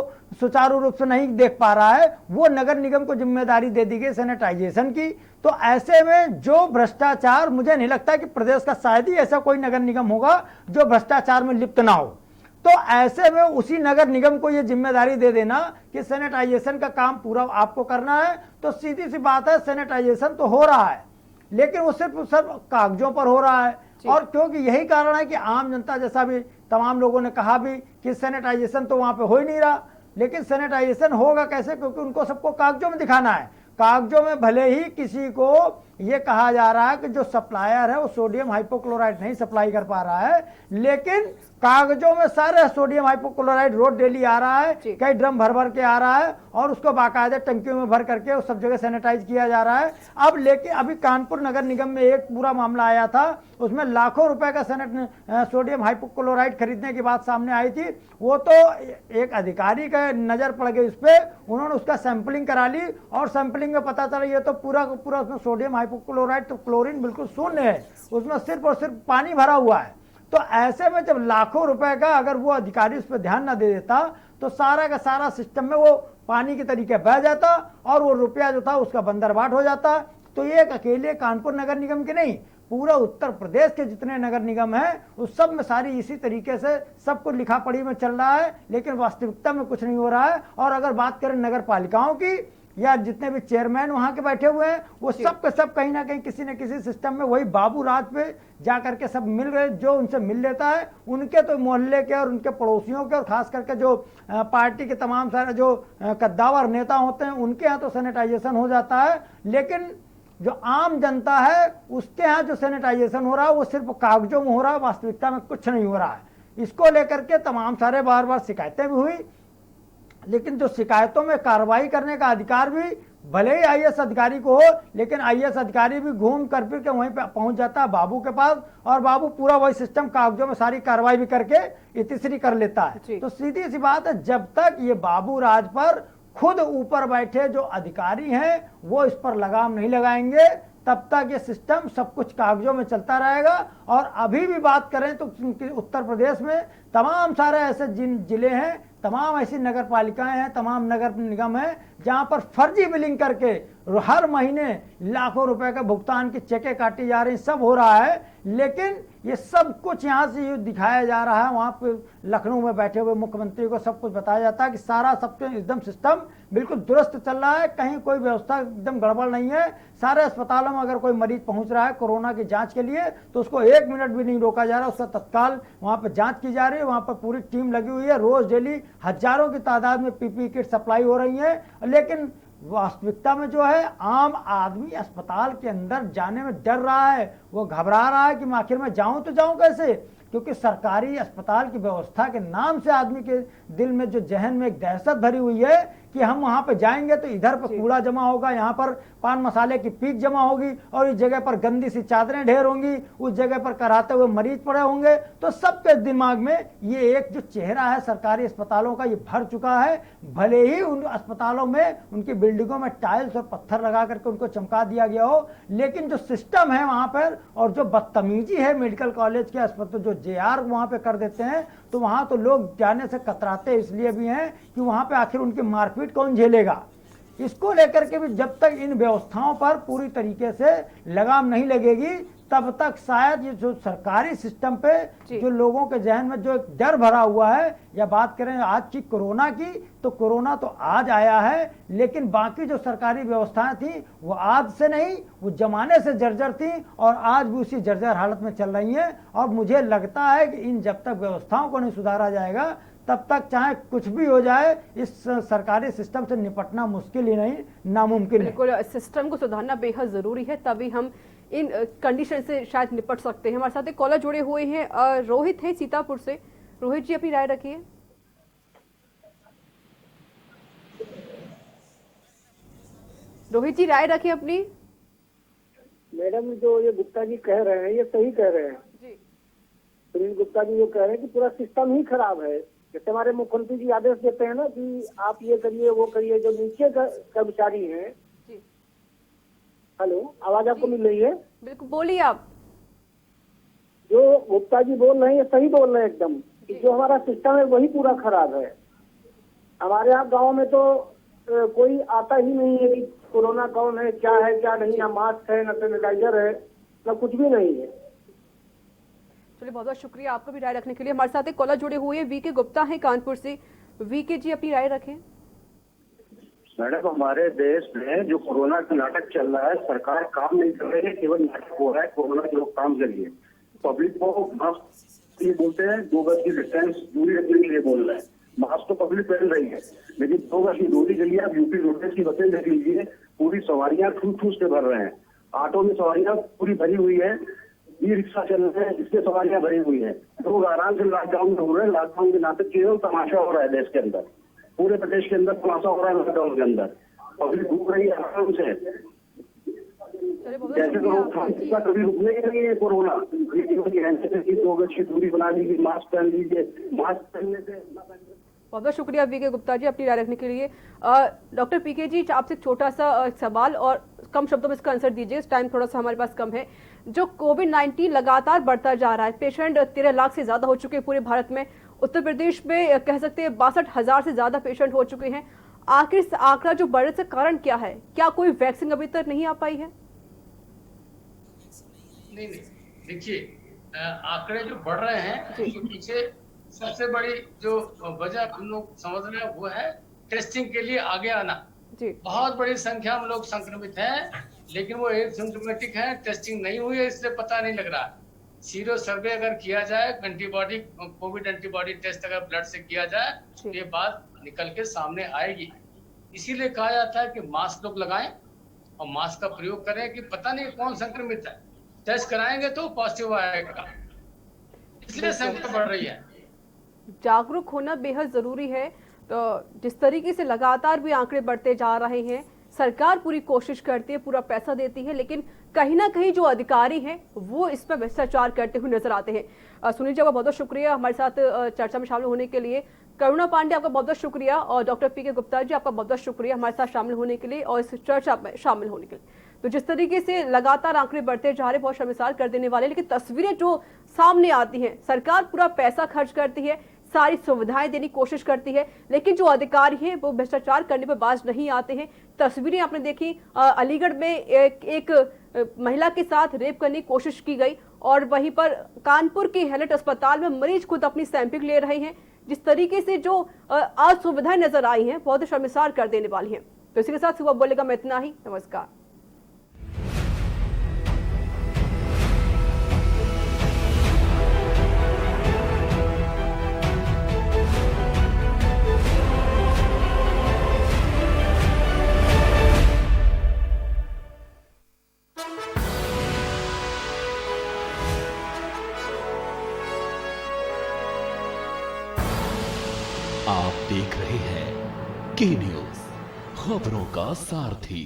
सुचारू रूप से नहीं देख पा रहा है, वो नगर निगम को जिम्मेदारी दे दी गई सैनिटाइजेशन की। तो ऐसे में जो भ्रष्टाचार, मुझे नहीं लगता कि प्रदेश का शायद ही ऐसा कोई नगर निगम होगा जो भ्रष्टाचार में लिप्त ना हो। तो ऐसे में उसी नगर निगम को ये जिम्मेदारी दे देना कि सैनिटाइजेशन का काम पूरा आपको करना है, तो सीधी सी बात है सैनिटाइजेशन तो हो रहा है, लेकिन वो सिर्फ कागजों पर हो रहा है। और क्योंकि यही कारण है कि आम जनता, जैसा भी तमाम लोगों ने कहा भी कि सैनिटाइजेशन तो वहां पे हो ही नहीं रहा, लेकिन सैनिटाइजेशन होगा कैसे, क्योंकि उनको सबको कागजों में दिखाना है। कागजों में भले ही किसी को ये कहा जा रहा है कि जो सप्लायर है वो सोडियम हाइपोक्लोराइड नहीं सप्लाई कर पा रहा है, लेकिन कागजों में सारे सोडियम हाइपोक्लोराइड रोज डेली आ रहा है, कई ड्रम भर भर के आ रहा है और उसको बाकायदे टंकियों में भर करके उस सब जगह सैनिटाइज किया जा रहा है। अब लेकिन अभी कानपुर नगर निगम में एक पूरा मामला आया था, उसमें लाखों रुपए का सोडियम हाइपोक्लोराइड खरीदने की बात सामने आई थी। वो तो एक अधिकारी का नजर पड़ गई उस पर, उन्होंने उसका सैंपलिंग करा ली और सैंपलिंग में पता चला ये तो पूरा पूरा उसमें सोडियम हाइपोक्लोराइड तो क्लोरीन बिल्कुल शून्य है, उसमें सिर्फ और सिर्फ पानी भरा हुआ है। तो ऐसे में जब लाखों रुपए का अगर वो अधिकारी उस पर ध्यान न दे देता तो सारा का सारा सिस्टम में वो पानी के तरीके बह जाता और वो रुपया जो था उसका बंदरबाट हो जाता। तो ये एक अकेले कानपुर नगर निगम के नहीं, पूरा उत्तर प्रदेश के जितने नगर निगम हैं उस सब में सारी इसी तरीके से सब कुछ लिखा पढ़ी में चल रहा है, लेकिन वास्तविकता में कुछ नहीं हो रहा है। और अगर बात करें नगर पालिकाओं की या जितने भी चेयरमैन वहां के बैठे हुए हैं, वो सब के सब कहीं ना कहीं किसी न किसी सिस्टम में वही बाबू राज पे जा करके सब मिल गए। जो उनसे मिल लेता है उनके तो मोहल्ले के और उनके पड़ोसियों के और खास करके जो पार्टी के तमाम सारे जो कद्दावर नेता होते हैं उनके यहाँ तो सैनिटाइजेशन हो जाता है, लेकिन जो आम जनता है उसके यहाँ जो सैनिटाइजेशन हो रहा है वो सिर्फ कागजों में हो रहा है, वास्तविकता में कुछ नहीं हो रहा है। इसको लेकर के तमाम सारे बार बार शिकायतें भी हुई, लेकिन जो शिकायतों में कार्रवाई करने का अधिकार भी भले ही आईएएस अधिकारी को हो, लेकिन आईएएस अधिकारी भी घूम कर फिर के वहीं पे पहुंच जाता है बाबू के पास और बाबू पूरा वही सिस्टम कागजों में सारी कार्रवाई भी करके इतिश्री कर लेता है। तो सीधी सी बात है, जब तक ये बाबू राज पर खुद ऊपर बैठे जो अधिकारी हैं वो इस पर लगाम नहीं लगाएंगे तब तक ये सिस्टम सब कुछ कागजों में चलता रहेगा। और अभी भी बात करें तो उत्तर प्रदेश में तमाम सारे ऐसे जिले हैं, तमाम ऐसी नगर पालिकाएं हैं, तमाम नगर निगम हैं जहां पर फर्जी बिलिंग करके हर महीने लाखों रुपए का भुगतान की चेकें काटी जा रही, सब हो रहा है। लेकिन ये सब कुछ यहाँ से ये दिखाया जा रहा है, वहाँ पे लखनऊ में बैठे हुए मुख्यमंत्री को सब कुछ बताया जाता है कि सारा सब एकदम सिस्टम बिल्कुल दुरुस्त चल रहा है, कहीं कोई व्यवस्था एकदम गड़बड़ नहीं है। सारे अस्पतालों में अगर कोई मरीज पहुंच रहा है कोरोना की जांच के लिए तो उसको 1 मिनट भी नहीं रोका जा रहा, उसका तत्काल वहाँ पर जांच की जा रही है। वहाँ पर पूरी टीम लगी हुई है, रोज डेली हजारों की तादाद में पीपीई किट सप्लाई हो रही है। लेकिन वास्तविकता में जो है आम आदमी अस्पताल के अंदर जाने में डर रहा है, वो घबरा रहा है कि मैं आखिर में जाऊं तो जाऊं कैसे, क्योंकि सरकारी अस्पताल की व्यवस्था के नाम से आदमी के दिल में जो जहन में एक दहशत भरी हुई है कि हम वहां पे जाएंगे तो इधर पर कूड़ा जमा होगा, यहाँ पर पान मसाले की पीक जमा होगी और इस जगह पर गंदी सी चादरें ढेर होंगी, उस जगह पर कराते हुए मरीज पड़े होंगे। तो सबके दिमाग में ये एक जो चेहरा है सरकारी अस्पतालों का ये भर चुका है। भले ही उन अस्पतालों में उनकी बिल्डिंगों में टाइल्स और पत्थर लगा करके उनको चमका दिया गया हो, लेकिन जो सिस्टम है वहां पर और जो बदतमीजी है मेडिकल कॉलेज के अस्पताल जो JR वहां पे कर देते हैं, तो वहां तो लोग जाने से कतराते इसलिए भी हैं कि वहां पे आखिर उनकी मारपीट कौन झेलेगा। इसको लेकर के भी जब तक इन व्यवस्थाओं पर पूरी तरीके से लगाम नहीं लगेगी तब तक शायद ये जो सरकारी सिस्टम पे जो लोगों के जहन में जो एक डर भरा हुआ है, या बात करें आज की कोरोना की तो कोरोना तो आज आया है, लेकिन बाकी जो सरकारी व्यवस्थाएं थी वो आज से नहीं, वो जमाने से जर्जर थी और आज भी उसी जर्जर हालत में चल रही हैं। और मुझे लगता है कि इन जब तक व्यवस्थाओं को नहीं सुधारा जाएगा तब तक चाहे कुछ भी हो जाए इस सरकारी सिस्टम से निपटना मुश्किल ही नहीं, नामुमकिन है। बिल्कुल, सिस्टम को सुधारना बेहद जरूरी है, तभी हम इन कंडीशन से शायद निपट सकते हैं। हमारे साथ एक कॉलर जुड़े हुए हैं, रोहित है सीतापुर से। रोहित जी अपनी राय रखिए। रोहित जी राय रखिए अपनी। मैडम जो ये गुप्ता जी कह रहे हैं ये सही कह रहे हैं जी। सुनील गुप्ता जी जो कह रहे हैं कि पूरा सिस्टम ही खराब है। जैसे हमारे मुख्यमंत्री जी आदेश देते हैं ना कि आप ये करिए वो करिए, जो नीचे कर्मचारी हैं। हेलो, आवाज आपको मिल रही है? बिल्कुल, बोलिए आप। जो गुप्ता जी बोल रहे हैं ये सही बोल रहे हैं एकदम, जो हमारा सिस्टम है वही पूरा खराब है। हमारे यहाँ गांव में तो कोई आता ही नहीं है कि कोरोना कौन है, क्या है क्या नहीं, ना मास्क है, ना सैनिटाइजर है, ना कुछ भी नहीं है। चलिए, बहुत बहुत शुक्रिया आपको भी राय रखने के लिए। हमारे साथ एक कॉलर जुड़े हुए हैं, VK गुप्ता है कानपुर से। VK जी अपनी राय रखें। मैडम, हमारे देश में जो कोरोना का नाटक चल रहा है, सरकार काम नहीं कर रही है, केवल नाटक हो रहा है कोरोना के रोकथाम के लिए। पब्लिक को मास्क ये बोलते हैं 2 गज की डिस्टेंस दूरी रखने के लिए बोल रहे हैं, मास्क तो पब्लिक पहन रही है, लेकिन 2 गज की दूरी के लिए आप यूपी रोडवेज की बसें देख लीजिए, पूरी सवारियां ठूस से भर रहे हैं। ऑटो में सवारियां पूरी भरी हुई है, ई रिक्शा चल रहे हैं जिसमें सवारियां भरी हुई है। लोग आराम से लॉकडाउन में हो रहे हैं। लॉकडाउन के नाटक केवल तमाशा हो रहा है देश के अंदर, पूरे प्रदेश के अंदर तमाशा हो रहा है लॉकडाउन के अंदर। पब्लिक घूम रही है आराम से, जैसे तो कभी रुकने ही नहीं है कोरोना। की 2 गज की दूरी बना लीजिए, मास्क पहन लीजिए, मास्क पहनने से। बहुत बहुत शुक्रिया वीके गुप्ता जी अपनी राय रखने के लिए। डॉक्टर पीके जी, आपसे एक छोटा सा सवाल और कम शब्दों में इसका आंसर दीजिए, टाइम थोड़ा सा हमारे पास कम है। जो कोविड-19 लगातार बढ़ता जा रहा है, पेशेंट 13 लाख से ज्यादा हो चुके हैं पूरे भारत में। उत्तर प्रदेश में कह सकते हैं 62,000 से ज्यादा पेशेंट हो चुके हैं। आखिर इस आंकड़ा जो बढ़ने का कारण क्या है? क्या कोई वैक्सीन अभी तक नहीं आ पाई है? नहीं, देखिए आंकड़े जो बढ़ रहे हैं उसके पीछे सबसे बड़ी जो वजह हम लोग समझ रहे हैं वो है टेस्टिंग के लिए आगे आना। बहुत बड़ी संख्या में लोग संक्रमित हैं, लेकिन वो एसिम्प्टोमेटिक हैं, टेस्टिंग नहीं हुई है, इससे पता नहीं लग रहा। सीरो सर्वे अगर किया जाए, एंटीबॉडी कोविड एंटीबॉडी टेस्ट अगर ब्लड से किया जाए तो ये बात निकल के सामने आएगी। इसीलिए कहा जाता है कि मास्क लोग लगाएं और मास्क का प्रयोग करें कि पता नहीं कौन संक्रमित है, टेस्ट कराएंगे तो पॉजिटिव आएगा, इसलिए संख्या बढ़ रही है। जागरूक होना बेहद जरूरी है। तो जिस तरीके से लगातार भी आंकड़े बढ़ते जा रहे हैं, सरकार पूरी कोशिश करती है, पूरा पैसा देती है, लेकिन कहीं ना कहीं जो अधिकारी हैं वो इस पर भ्रष्टाचार करते हुए नजर आते हैं। सुनील जी, आपका बहुत बहुत शुक्रिया हमारे साथ चर्चा में शामिल होने के लिए। करुणा पांडे, आपका बहुत बहुत शुक्रिया, और डॉक्टर पीके गुप्ता जी, आपका बहुत बहुत शुक्रिया हमारे साथ शामिल होने के लिए और इस चर्चा में शामिल होने के लिए। तो जिस तरीके से लगातार आंकड़े बढ़ते जा रहे, बहुत शर्मसार कर देने वाले, लेकिन तस्वीरें जो सामने आती हैं, सरकार पूरा पैसा खर्च करती है, सारी सुविधाएं देने की कोशिश करती है, लेकिन जो अधिकारी हैं वो भ्रष्टाचार करने पर बाज नहीं आते हैं। तस्वीरें आपने देखी, अलीगढ़ में एक महिला के साथ रेप करने की कोशिश की गई, और वहीं पर कानपुर के हैलेट अस्पताल में मरीज खुद अपनी सैंपलिंग ले रहे हैं। जिस तरीके से जो असुविधाएं नजर आई हैं, बहुत शर्मसार कर देने वाली हैं। तो इसी के साथ सुबह बोलेगा मैं इतना ही। नमस्कार। आप देख रहे हैं के न्यूज, खबरों का सारथी।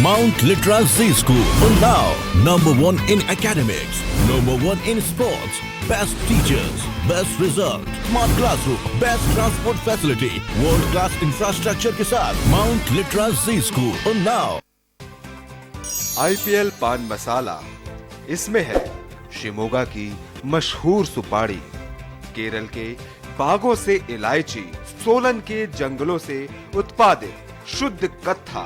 Mount Litra Z School, Unnao, #1 in academics, #1 in sports, best teachers, best result, smart classroom, best transport facility, world class infrastructure के साथ Mount Litra Z School, Unnao। IPL पान मसाला, इसमें है शिमोगा की मशहूर सुपारी, केरल के बागों से इलायची, सोलन के जंगलों से उत्पादित शुद्ध कत्था,